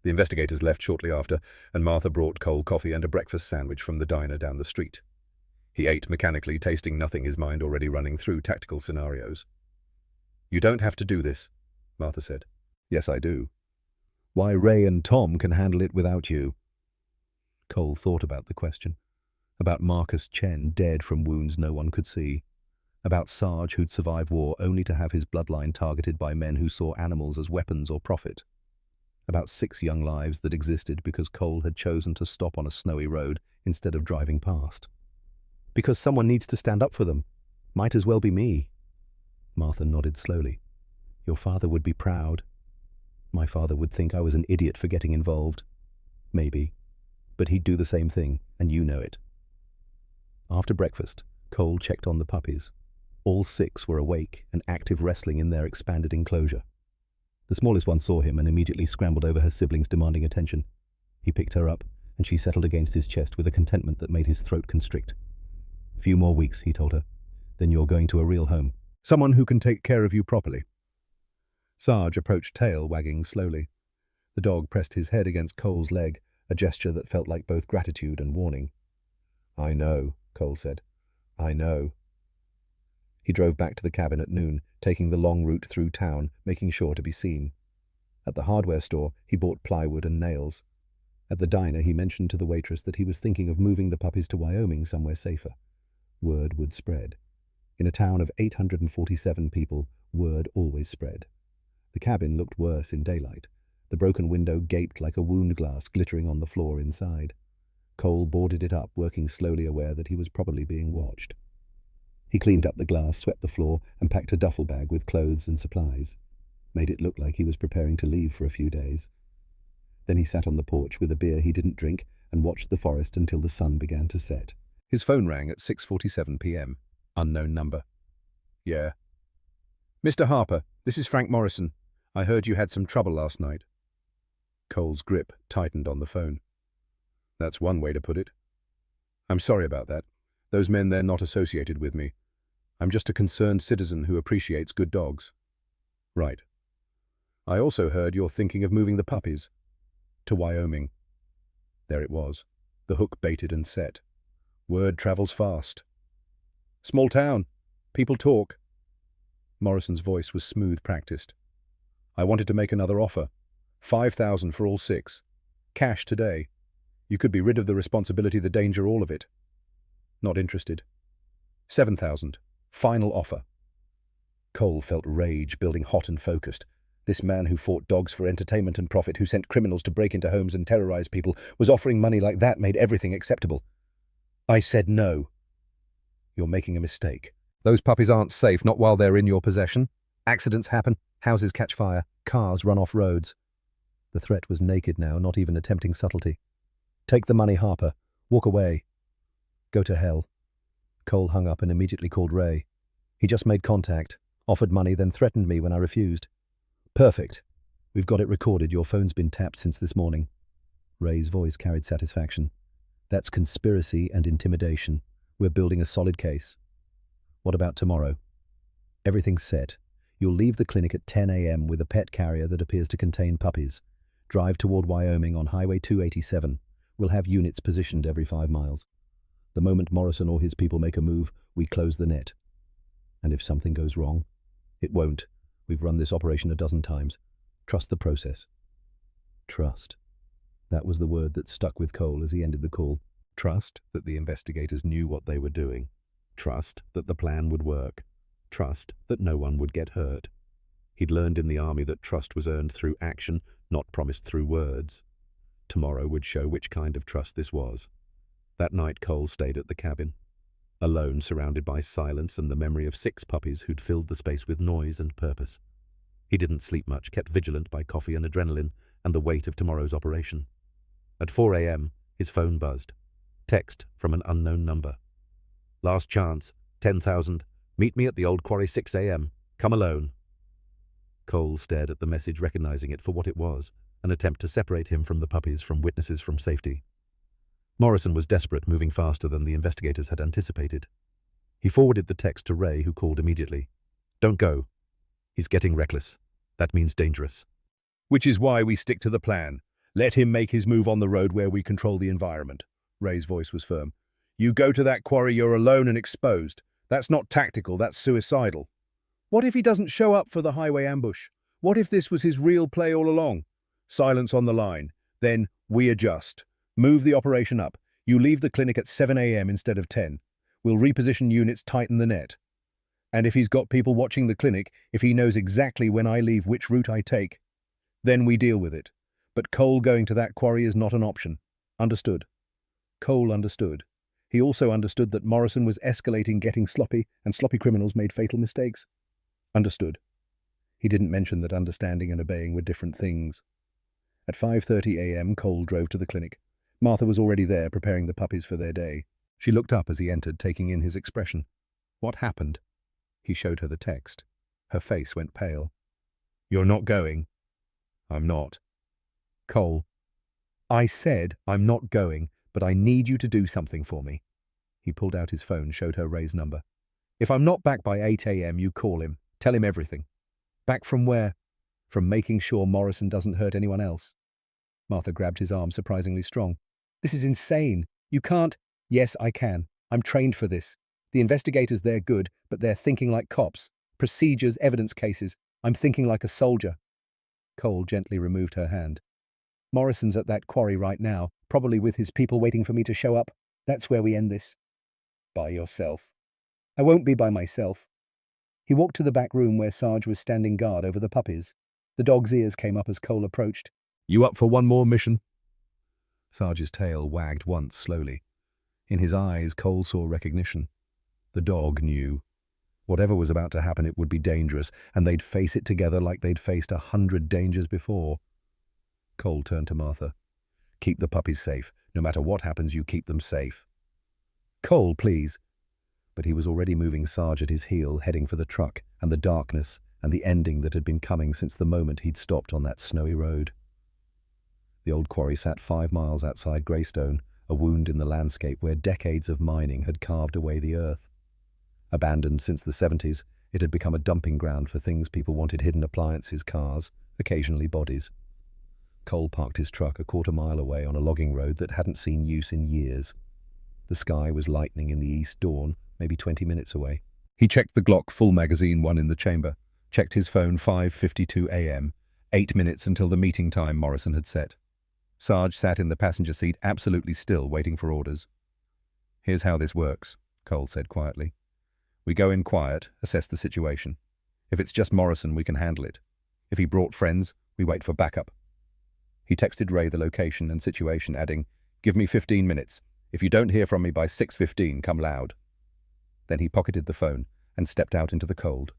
The investigators left shortly after, and Martha brought Cole coffee and a breakfast sandwich from the diner down the street. He ate mechanically, tasting nothing, his mind already running through tactical scenarios. "You don't have to do this," Martha said. "Yes, I do. Why, Ray and Tom can handle it without you." Cole thought about the question. About Marcus Chen, dead from wounds no one could see. About Sarge, who'd survived war only to have his bloodline targeted by men who saw animals as weapons or profit. About 6 young lives that existed because Cole had chosen to stop on a snowy road instead of driving past. "Because someone needs to stand up for them. Might as well be me." Martha nodded slowly. "Your father would be proud. My father would think I was an idiot for getting involved. Maybe. But he'd do the same thing, and you know it." After breakfast, Cole checked on the puppies. All 6 were awake and active, wrestling in their expanded enclosure. The smallest one saw him and immediately scrambled over her siblings, demanding attention. He picked her up, and she settled against his chest with a contentment that made his throat constrict. "Few more weeks," he told her. "Then you're going to a real home. Someone who can take care of you properly." Sarge approached, tail wagging slowly. The dog pressed his head against Cole's leg, a gesture that felt like both gratitude and warning. "I know," Cole said. "I know." He drove back to the cabin at noon, taking the long route through town, making sure to be seen. At the hardware store, he bought plywood and nails. At the diner, he mentioned to the waitress that he was thinking of moving the puppies to Wyoming somewhere safer. Word would spread. In a town of 847 people, word always spread. The cabin looked worse in daylight. The broken window gaped like a wound glass glittering on the floor inside. Cole boarded it up, working slowly, aware that he was probably being watched. He cleaned up the glass, swept the floor, and packed a duffel bag with clothes and supplies. Made it look like he was preparing to leave for a few days. Then he sat on the porch with a beer he didn't drink and watched the forest until the sun began to set. His phone rang at 6:47 p.m. Unknown number. "Yeah." "Mr. Harper, this is Frank Morrison. I heard you had some trouble last night." Cole's grip tightened on the phone. "That's one way to put it. I'm sorry about that. Those men, they're not associated with me. I'm just a concerned citizen who appreciates good dogs." "Right. I also heard you're thinking of moving the puppies to Wyoming." There it was, the hook baited and set. Word travels fast. "Small town. People talk." Morrison's voice was smooth, practiced. "I wanted to make another offer. 5,000 for all 6. Cash today. You could be rid of the responsibility, the danger, all of it." "Not interested." 7,000. Final offer." Cole felt rage building hot and focused. This man who fought dogs for entertainment and profit, who sent criminals to break into homes and terrorize people, was offering money like that, made everything acceptable. "I said no." "You're making a mistake. Those puppies aren't safe, not while they're in your possession. Accidents happen, houses catch fire, cars run off roads." The threat was naked now, not even attempting subtlety. "Take the money, Harper. Walk away." "Go to hell." Cole hung up and immediately called Ray. "He just made contact, offered money, then threatened me when I refused." "Perfect. We've got it recorded. Your phone's been tapped since this morning." Ray's voice carried satisfaction. "That's conspiracy and intimidation. We're building a solid case." "What about tomorrow?" "Everything's set. You'll leave the clinic at 10 a.m. with a pet carrier that appears to contain puppies. Drive toward Wyoming on Highway 287. We'll have units positioned every 5 miles. The moment Morrison or his people make a move, we close the net. And if something goes wrong, it won't. We've run this operation a dozen times. Trust the process." Trust. That was the word that stuck with Cole as he ended the call. Trust that the investigators knew what they were doing. Trust that the plan would work. Trust that no one would get hurt. He'd learned in the army that trust was earned through action, not promised through words. Tomorrow would show which kind of trust this was. That night Cole stayed at the cabin. Alone, surrounded by silence and the memory of 6 puppies who'd filled the space with noise and purpose. He didn't sleep much, kept vigilant by coffee and adrenaline and the weight of tomorrow's operation. At 4 a.m., his phone buzzed. Text from an unknown number. "Last chance, 10,000. Meet me at the old quarry 6 a.m. Come alone." Cole stared at the message, recognizing it for what it was, an attempt to separate him from the puppies, from witnesses, from safety. Morrison was desperate, moving faster than the investigators had anticipated. He forwarded the text to Ray, who called immediately. "Don't go. He's getting reckless. That means dangerous." "Which is why we stick to the plan. Let him make his move on the road where we control the environment." Ray's voice was firm. "You go to that quarry, you're alone and exposed. That's not tactical, that's suicidal. What if he doesn't show up for the highway ambush? What if this was his real play all along? Silence on the line. Then we adjust. Move the operation up. You leave the clinic at 7 a.m. instead of 10. We'll reposition units, tighten the net. And if he's got people watching the clinic, if he knows exactly when I leave which route I take, then we deal with it. But Cole going to that quarry is not an option. Understood?" Cole understood. He also understood that Morrison was escalating, getting sloppy, and sloppy criminals made fatal mistakes. Understood. He didn't mention that understanding and obeying were different things. At 5:30 a.m., Cole drove to the clinic. Martha was already there, preparing the puppies for their day. She looked up as he entered, taking in his expression. "What happened?" He showed her the text. Her face went pale. "You're not going." "I'm not." "Cole, I said I'm not going, but I need you to do something for me." He pulled out his phone, showed her Ray's number. "If I'm not back by 8 a.m., you call him. Tell him everything." "Back from where?" "From making sure Morrison doesn't hurt anyone else." Martha grabbed his arm, surprisingly strong. "This is insane. You can't—" "Yes, I can. I'm trained for this. The investigators, they're good, but they're thinking like cops. Procedures, evidence cases. I'm thinking like a soldier." Cole gently removed her hand. "Morrison's at that quarry right now, probably with his people waiting for me to show up. That's where we end this." "By yourself." "I won't be by myself." He walked to the back room where Sarge was standing guard over the puppies. The dog's ears came up as Cole approached. "You up for one more mission?" Sarge's tail wagged once slowly. In his eyes, Cole saw recognition. The dog knew. Whatever was about to happen, it would be dangerous, and they'd face it together like they'd faced 100 dangers before. Cole turned to Martha. "Keep the puppies safe. No matter what happens, you keep them safe." "Cole, please." But he was already moving Sarge at his heel, heading for the truck, and the darkness, and the ending that had been coming since the moment he'd stopped on that snowy road. The old quarry sat 5 miles outside Greystone, a wound in the landscape where decades of mining had carved away the earth. Abandoned since the 70s, it had become a dumping ground for things people wanted: hidden appliances, cars, occasionally bodies. Cole parked his truck a quarter-mile away on a logging road that hadn't seen use in years. The sky was lightening in the east dawn, maybe 20 minutes away. He checked the Glock full magazine, one in the chamber, checked his phone, 5:52 a.m., 8 minutes until the meeting time Morrison had set. Sarge sat in the passenger seat, absolutely still, waiting for orders. "Here's how this works," Cole said quietly. "We go in quiet, assess the situation. If it's just Morrison, we can handle it. If he brought friends, we wait for backup." He texted Ray the location and situation, adding, "Give me 15 minutes. If you don't hear from me by 6:15, come loud." Then he pocketed the phone and stepped out into the cold.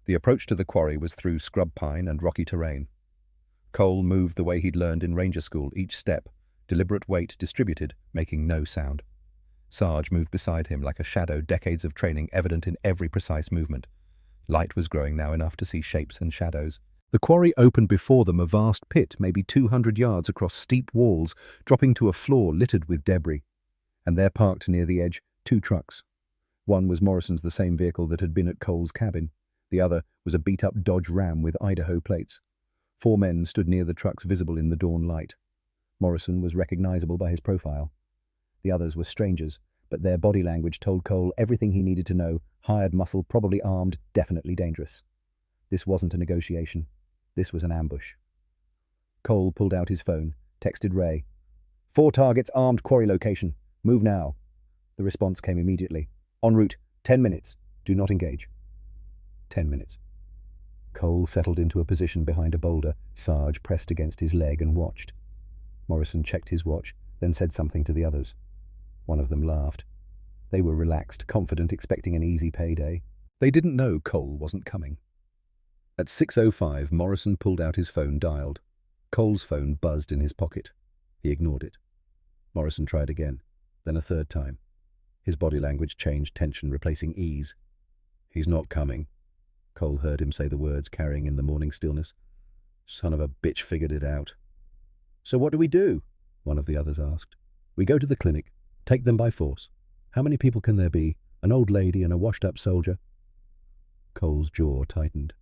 The approach to the quarry was through scrub pine and rocky terrain. Cole moved the way he'd learned in ranger school, each step, deliberate weight distributed, making no sound. Sarge moved beside him like a shadow, decades of training evident in every precise movement. Light was growing now, enough to see shapes and shadows. The quarry opened before them, a vast pit, maybe 200 yards across steep walls, dropping to a floor littered with debris. And there, parked near the edge, 2 trucks. One was Morrison's, the same vehicle that had been at Cole's cabin. The other was a beat-up Dodge Ram with Idaho plates. 4 men stood near the trucks, visible in the dawn light. Morrison was recognizable by his profile. The others were strangers, but their body language told Cole everything he needed to know: hired muscle, probably armed, definitely dangerous. This wasn't a negotiation. This was an ambush. Cole pulled out his phone, texted Ray. 4 targets, armed, quarry location. Move now." The response came immediately. "En route. 10 minutes. Do not engage." 10 minutes. Cole settled into a position behind a boulder. Sarge pressed against his leg and watched. Morrison checked his watch, then said something to the others. One of them laughed. They were relaxed, confident, expecting an easy payday. They didn't know Cole wasn't coming. At 6:05, Morrison pulled out his phone, dialed. Cole's phone buzzed in his pocket. He ignored it. Morrison tried again, then a third time. His body language changed, tension replacing ease. "He's not coming." Cole heard him say the words, carrying in the morning stillness. "Son of a bitch figured it out." "So what do we do?" one of the others asked. "We go to the clinic, take them by force. How many people can there be? An old lady and a washed-up soldier?" Cole's jaw tightened.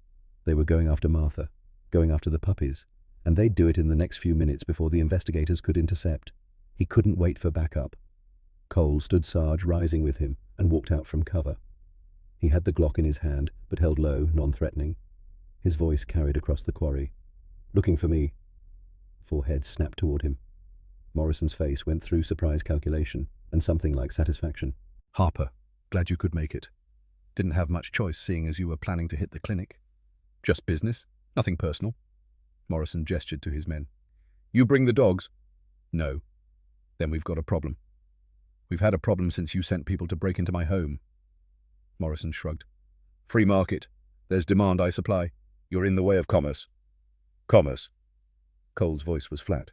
They were going after Martha, going after the puppies, and they'd do it in the next few minutes before the investigators could intercept. He couldn't wait for backup. Cole stood Sarge rising with him and walked out from cover. He had the Glock in his hand, but held low, non-threatening. His voice carried across the quarry. "Looking for me." 4 heads snapped toward him. Morrison's face went through surprise calculation and something like satisfaction. "Harper, glad you could make it. Didn't have much choice, seeing as you were planning to hit the clinic. Just business, nothing personal." Morrison gestured to his men. "You bring the dogs?" "No." "Then we've got a problem." "We've had a problem since you sent people to break into my home." Morrison shrugged. "Free market. There's demand, I supply. You're in the way of commerce." "Commerce?" Cole's voice was flat.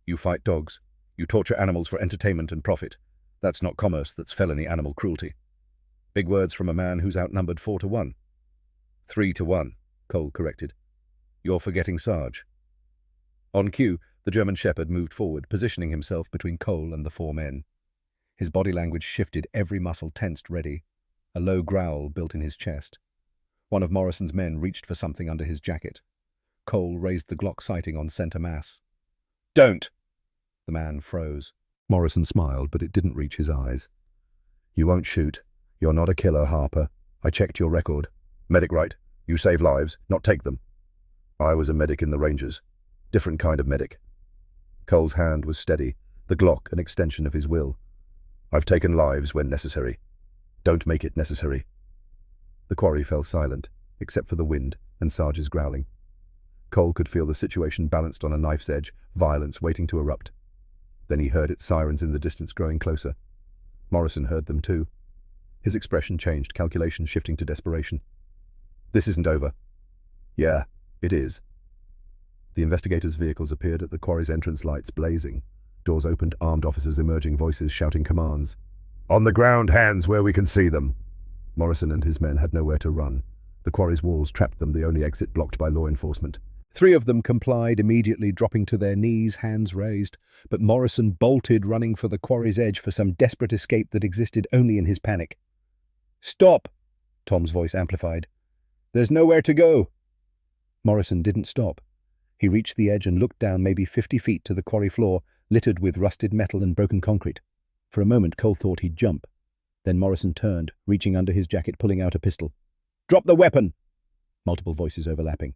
"You fight dogs. You torture animals for entertainment and profit. That's not commerce, that's felony animal cruelty." Big words from a man who's outnumbered 4-1. 3-1, Cole corrected. "You're forgetting Sarge." On cue, the German shepherd moved forward, positioning himself between Cole and the 4 men. His body language shifted, every muscle tensed, ready. A low growl built in his chest. One of Morrison's men reached for something under his jacket. Cole raised the Glock sighting on center mass. Don't! The man froze. Morrison smiled, but it didn't reach his eyes. You won't shoot. You're not a killer, Harper. I checked your record. Medic right. You save lives, not take them. I was a medic in the Rangers. Different kind of medic. Cole's hand was steady, the Glock an extension of his will. I've taken lives when necessary. Don't make it necessary. The quarry fell silent, except for the wind and Sarge's growling. Cole could feel the situation balanced on a knife's edge, violence waiting to erupt. Then he heard its sirens in the distance growing closer. Morrison heard them too. His expression changed, calculation shifting to desperation. This isn't over. Yeah, it is. The investigators' vehicles appeared at the quarry's entrance, lights blazing. Doors opened, armed officers emerging, voices shouting commands. On the ground, hands where we can see them. Morrison and his men had nowhere to run. The quarry's walls trapped them, the only exit blocked by law enforcement. 3 of them complied, immediately dropping to their knees, hands raised. But Morrison bolted, running for the quarry's edge for some desperate escape that existed only in his panic. Stop! Tom's voice amplified. There's nowhere to go. Morrison didn't stop. He reached the edge and looked down maybe 50 feet to the quarry floor, littered with rusted metal and broken concrete. For a moment Cole thought he'd jump. Then Morrison turned, reaching under his jacket, pulling out a pistol. Drop the weapon! Multiple voices overlapping.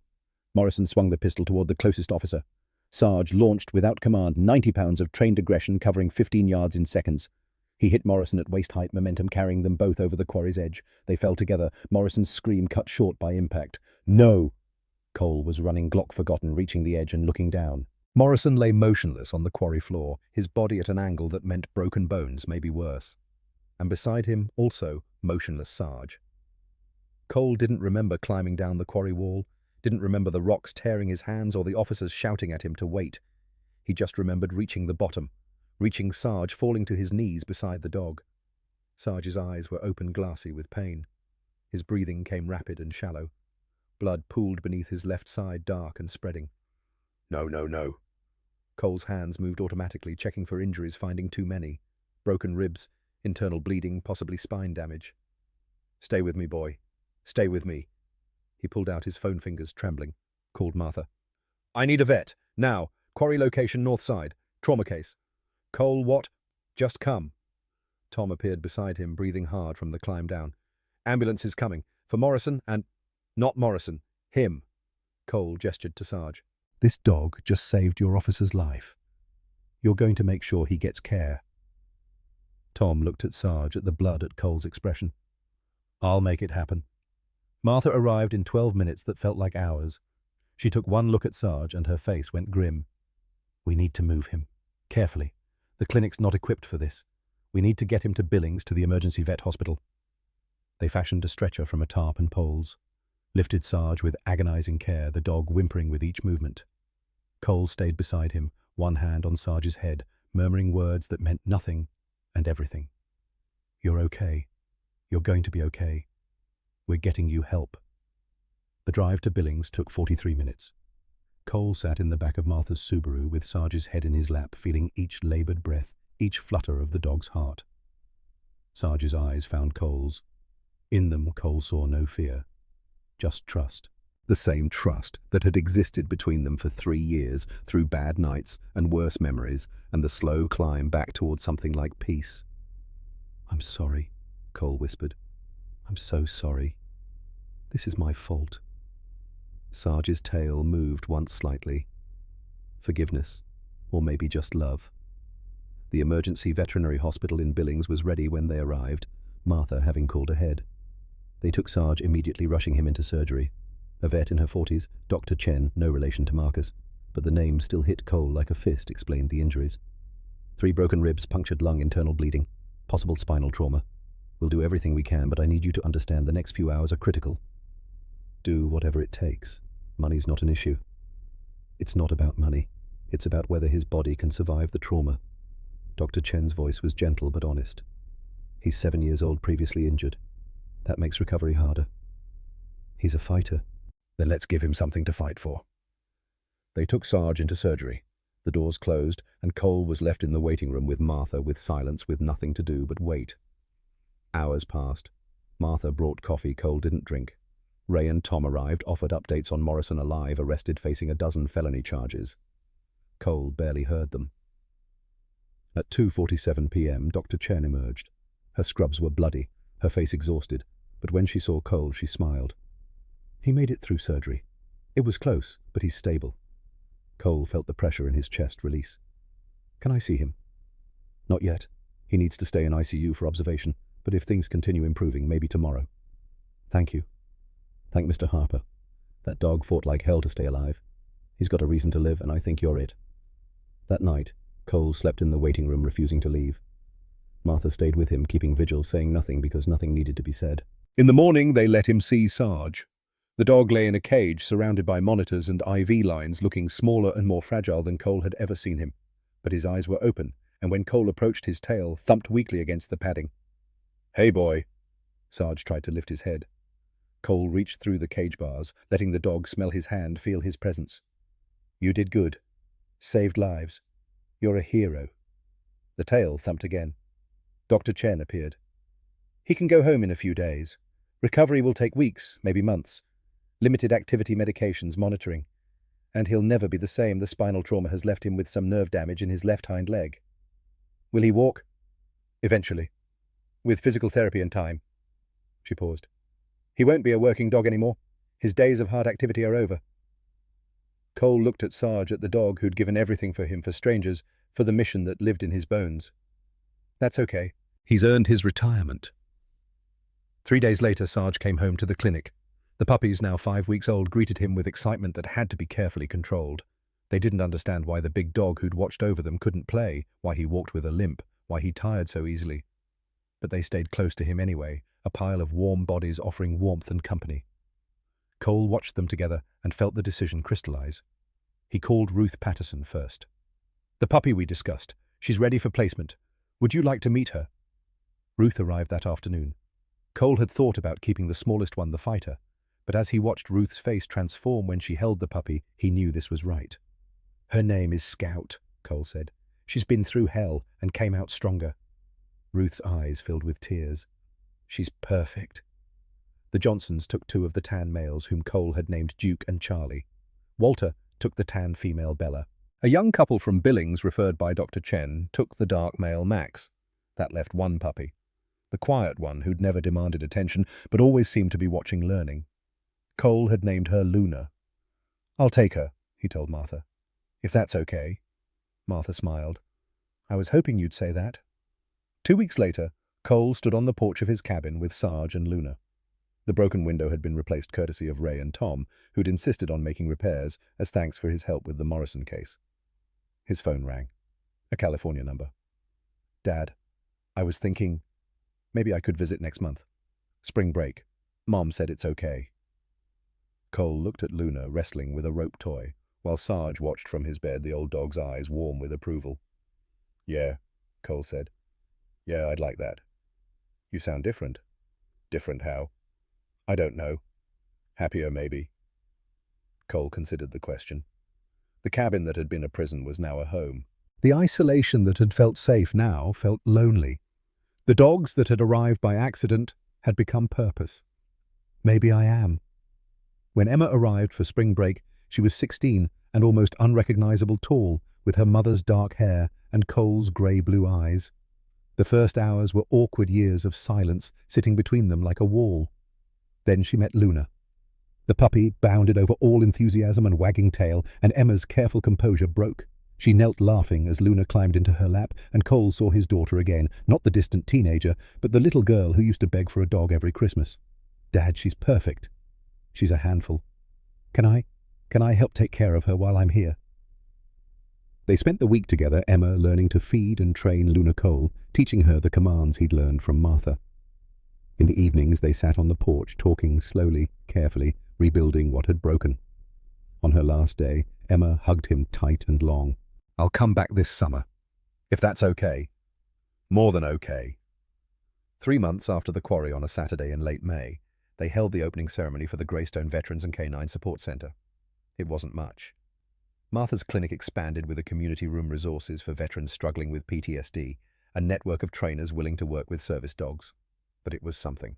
Morrison swung the pistol toward the closest officer. Sarge launched without command 90 pounds of trained aggression, covering 15 yards in seconds. He hit Morrison at waist-height, momentum carrying them both over the quarry's edge. They fell together, Morrison's scream cut short by impact. No! Cole was running, Glock forgotten, reaching the edge and looking down. Morrison lay motionless on the quarry floor, his body at an angle that meant broken bones, maybe worse. And beside him, also, motionless Sarge. Cole didn't remember climbing down the quarry wall, didn't remember the rocks tearing his hands or the officers shouting at him to wait. He just remembered reaching the bottom, reaching Sarge, falling to his knees beside the dog. Sarge's eyes were open, glassy with pain. His breathing came rapid and shallow. Blood pooled beneath his left side, dark and spreading. No, no, no. Cole's hands moved automatically, checking for injuries, finding too many. Broken ribs, internal bleeding, possibly spine damage. Stay with me, boy. Stay with me. He pulled out his phone fingers, trembling. Called Martha. I need a vet. Now. Quarry location north side. Trauma case. Cole, what? Just come. Tom appeared beside him, breathing hard from the climb down. Ambulance is coming. For Morrison and... Not Morrison. Him. Cole gestured to Sarge. This dog just saved your officer's life. You're going to make sure he gets care. Tom looked at Sarge, at the blood at Cole's expression. I'll make it happen. Martha arrived in 12 minutes that felt like hours. She took one look at Sarge and her face went grim. We need to move him. Carefully. The clinic's not equipped for this. We need to get him to Billings, to the emergency vet hospital. They fashioned a stretcher from a tarp and poles. Lifted Sarge with agonizing care, the dog whimpering with each movement. Cole stayed beside him, one hand on Sarge's head, murmuring words that meant nothing and everything. You're okay. You're going to be okay. We're getting you help. The drive to Billings took 43 minutes. Cole sat in the back of Martha's Subaru with Sarge's head in his lap, feeling each labored breath, each flutter of the dog's heart. Sarge's eyes found Cole's. In them, Cole saw no fear. Just trust. The same trust that had existed between them for 3 years, through bad nights and worse memories, and the slow climb back toward something like peace. I'm sorry, Cole whispered. I'm so sorry. This is my fault. Sarge's tail moved once slightly. Forgiveness, or maybe just love. The emergency veterinary hospital in Billings was ready when they arrived, Martha having called ahead. They took Sarge, immediately rushing him into surgery. A vet in her 40s, Dr. Chen, no relation to Marcus, but the name still hit Cole like a fist, explained the injuries. 3 broken ribs, punctured lung, internal bleeding, possible spinal trauma. We'll do everything we can, but I need you to understand the next few hours are critical. Do whatever it takes. Money's not an issue. It's not about money. It's about whether his body can survive the trauma. Dr. Chen's voice was gentle but honest. He's 7 years old, previously injured. That makes recovery harder. He's a fighter. Then let's give him something to fight for. They took Sarge into surgery. The doors closed, and Cole was left in the waiting room with Martha, with silence, with nothing to do but wait. Hours passed. Martha brought coffee Cole didn't drink. Ray and Tom arrived, offered updates on Morrison alive, arrested, facing a dozen felony charges. Cole barely heard them. At 2:47 p.m., Dr. Chen emerged. Her scrubs were bloody, her face exhausted, but when she saw Cole, she smiled. He made it through surgery. It was close, but he's stable. Cole felt the pressure in his chest release. Can I see him? Not yet. He needs to stay in ICU for observation, but if things continue improving, maybe tomorrow. Thank you. Thank Mr. Harper. That dog fought like hell to stay alive. He's got a reason to live, and I think you're it. That night, Cole slept in the waiting room, refusing to leave. Martha stayed with him, keeping vigil, saying nothing because nothing needed to be said. In the morning, they let him see Sarge. The dog lay in a cage, surrounded by monitors and IV lines, looking smaller and more fragile than Cole had ever seen him. But his eyes were open, and when Cole approached, his tail thumped weakly against the padding. Hey, boy. Sarge tried to lift his head. Cole reached through the cage bars, letting the dog smell his hand, feel his presence. You did good. Saved lives. You're a hero. The tail thumped again. Dr. Chen appeared. He can go home in a few days. Recovery will take weeks, maybe months. Limited activity medications, monitoring. And he'll never be the same. The spinal trauma has left him with some nerve damage in his left hind leg. Will he walk? Eventually. With physical therapy and time. She paused. He won't be a working dog anymore. His days of hard activity are over. Cole looked at Sarge, at the dog who'd given everything for him, for strangers, for the mission that lived in his bones. That's okay. He's earned his retirement. 3 days later, Sarge came home to the clinic. The puppies, now 5 weeks old, greeted him with excitement that had to be carefully controlled. They didn't understand why the big dog who'd watched over them couldn't play, why he walked with a limp, why he tired so easily. But they stayed close to him anyway, a pile of warm bodies offering warmth and company. Cole watched them together and felt the decision crystallize. He called Ruth Patterson first. The puppy we discussed. She's ready for placement. Would you like to meet her? Ruth arrived that afternoon. Cole had thought about keeping the smallest one, the fighter, but as he watched Ruth's face transform when she held the puppy, he knew this was right. Her name is Scout, Cole said. She's been through hell and came out stronger. Ruth's eyes filled with tears. She's perfect. The Johnsons took 2 of the tan males whom Cole had named Duke and Charlie. Walter took the tan female Bella. A young couple from Billings, referred by Dr. Chen, took the dark male Max. That left 1 puppy. The quiet one who'd never demanded attention, but always seemed to be watching learning. Cole had named her Luna. I'll take her, he told Martha. If that's okay. Martha smiled. I was hoping you'd say that. 2 weeks later, Cole stood on the porch of his cabin with Sarge and Luna. The broken window had been replaced courtesy of Ray and Tom, who'd insisted on making repairs as thanks for his help with the Morrison case. His phone rang. A California number. Dad, I was thinking, maybe I could visit next month. Spring break. Mom said it's okay. Cole looked at Luna wrestling with a rope toy, while Sarge watched from his bed, the old dog's eyes warm with approval. Yeah, Cole said. Yeah, I'd like that. You sound different. Different how? I don't know. Happier, maybe. Cole considered the question. The cabin that had been a prison was now a home. The isolation that had felt safe now felt lonely. The dogs that had arrived by accident had become purpose. Maybe I am. When Emma arrived for spring break, she was 16 and almost unrecognizable tall, with her mother's dark hair and Cole's grey-blue eyes. The first hours were awkward years of silence, sitting between them like a wall. Then she met Luna. The puppy bounded over all enthusiasm and wagging tail, and Emma's careful composure broke. She knelt laughing as Luna climbed into her lap, and Cole saw his daughter again, not the distant teenager, but the little girl who used to beg for a dog every Christmas. Dad, she's perfect. She's a handful. Can I help take care of her while I'm here? They spent the week together, Emma learning to feed and train Luna Cole, teaching her the commands he'd learned from Martha. In the evenings they sat on the porch, talking slowly, carefully, rebuilding what had broken. On her last day, Emma hugged him tight and long. I'll come back this summer, if that's okay. More than okay. 3 months after the quarry, on a Saturday in late May, they held the opening ceremony for the Greystone Veterans and Canine Support Center. It wasn't much. Martha's clinic expanded with a community room, resources for veterans struggling with PTSD, a network of trainers willing to work with service dogs. But it was something.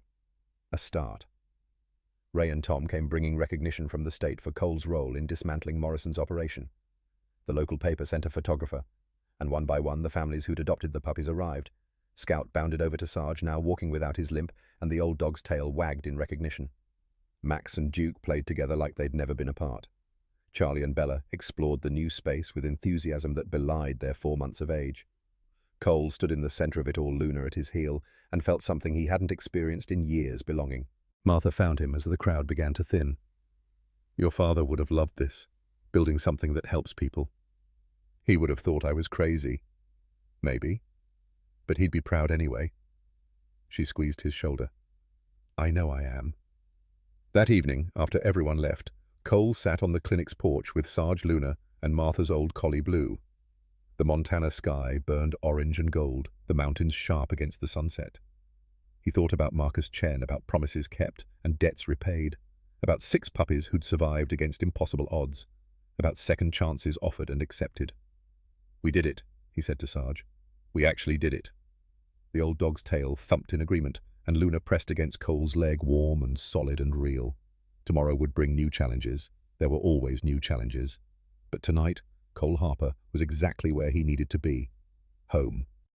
A start. Ray and Tom came bringing recognition from the state for Cole's role in dismantling Morrison's operation. The local paper sent a photographer, and one by one the families who'd adopted the puppies arrived. Scout bounded over to Sarge, now walking without his limp, and the old dog's tail wagged in recognition. Max and Duke played together like they'd never been apart. Charlie and Bella explored the new space with enthusiasm that belied their 4 months of age. Cole stood in the center of it all, Luna at his heel, and felt something he hadn't experienced in years, belonging. Martha found him as the crowd began to thin. Your father would have loved this, building something that helps people. He would have thought I was crazy. Maybe. But he'd be proud anyway. She squeezed his shoulder. I know I am. That evening, after everyone left, Cole sat on the clinic's porch with Sarge Luna and Martha's old collie Blue. The Montana sky burned orange and gold, the mountains sharp against the sunset. He thought about Marcus Chen, about promises kept and debts repaid, about 6 puppies who'd survived against impossible odds, about second chances offered and accepted. We did it, he said to Sarge. We actually did it. The old dog's tail thumped in agreement, and Luna pressed against Cole's leg, warm and solid and real. Tomorrow would bring new challenges. There were always new challenges. But tonight, Cole Harper was exactly where he needed to be. Home.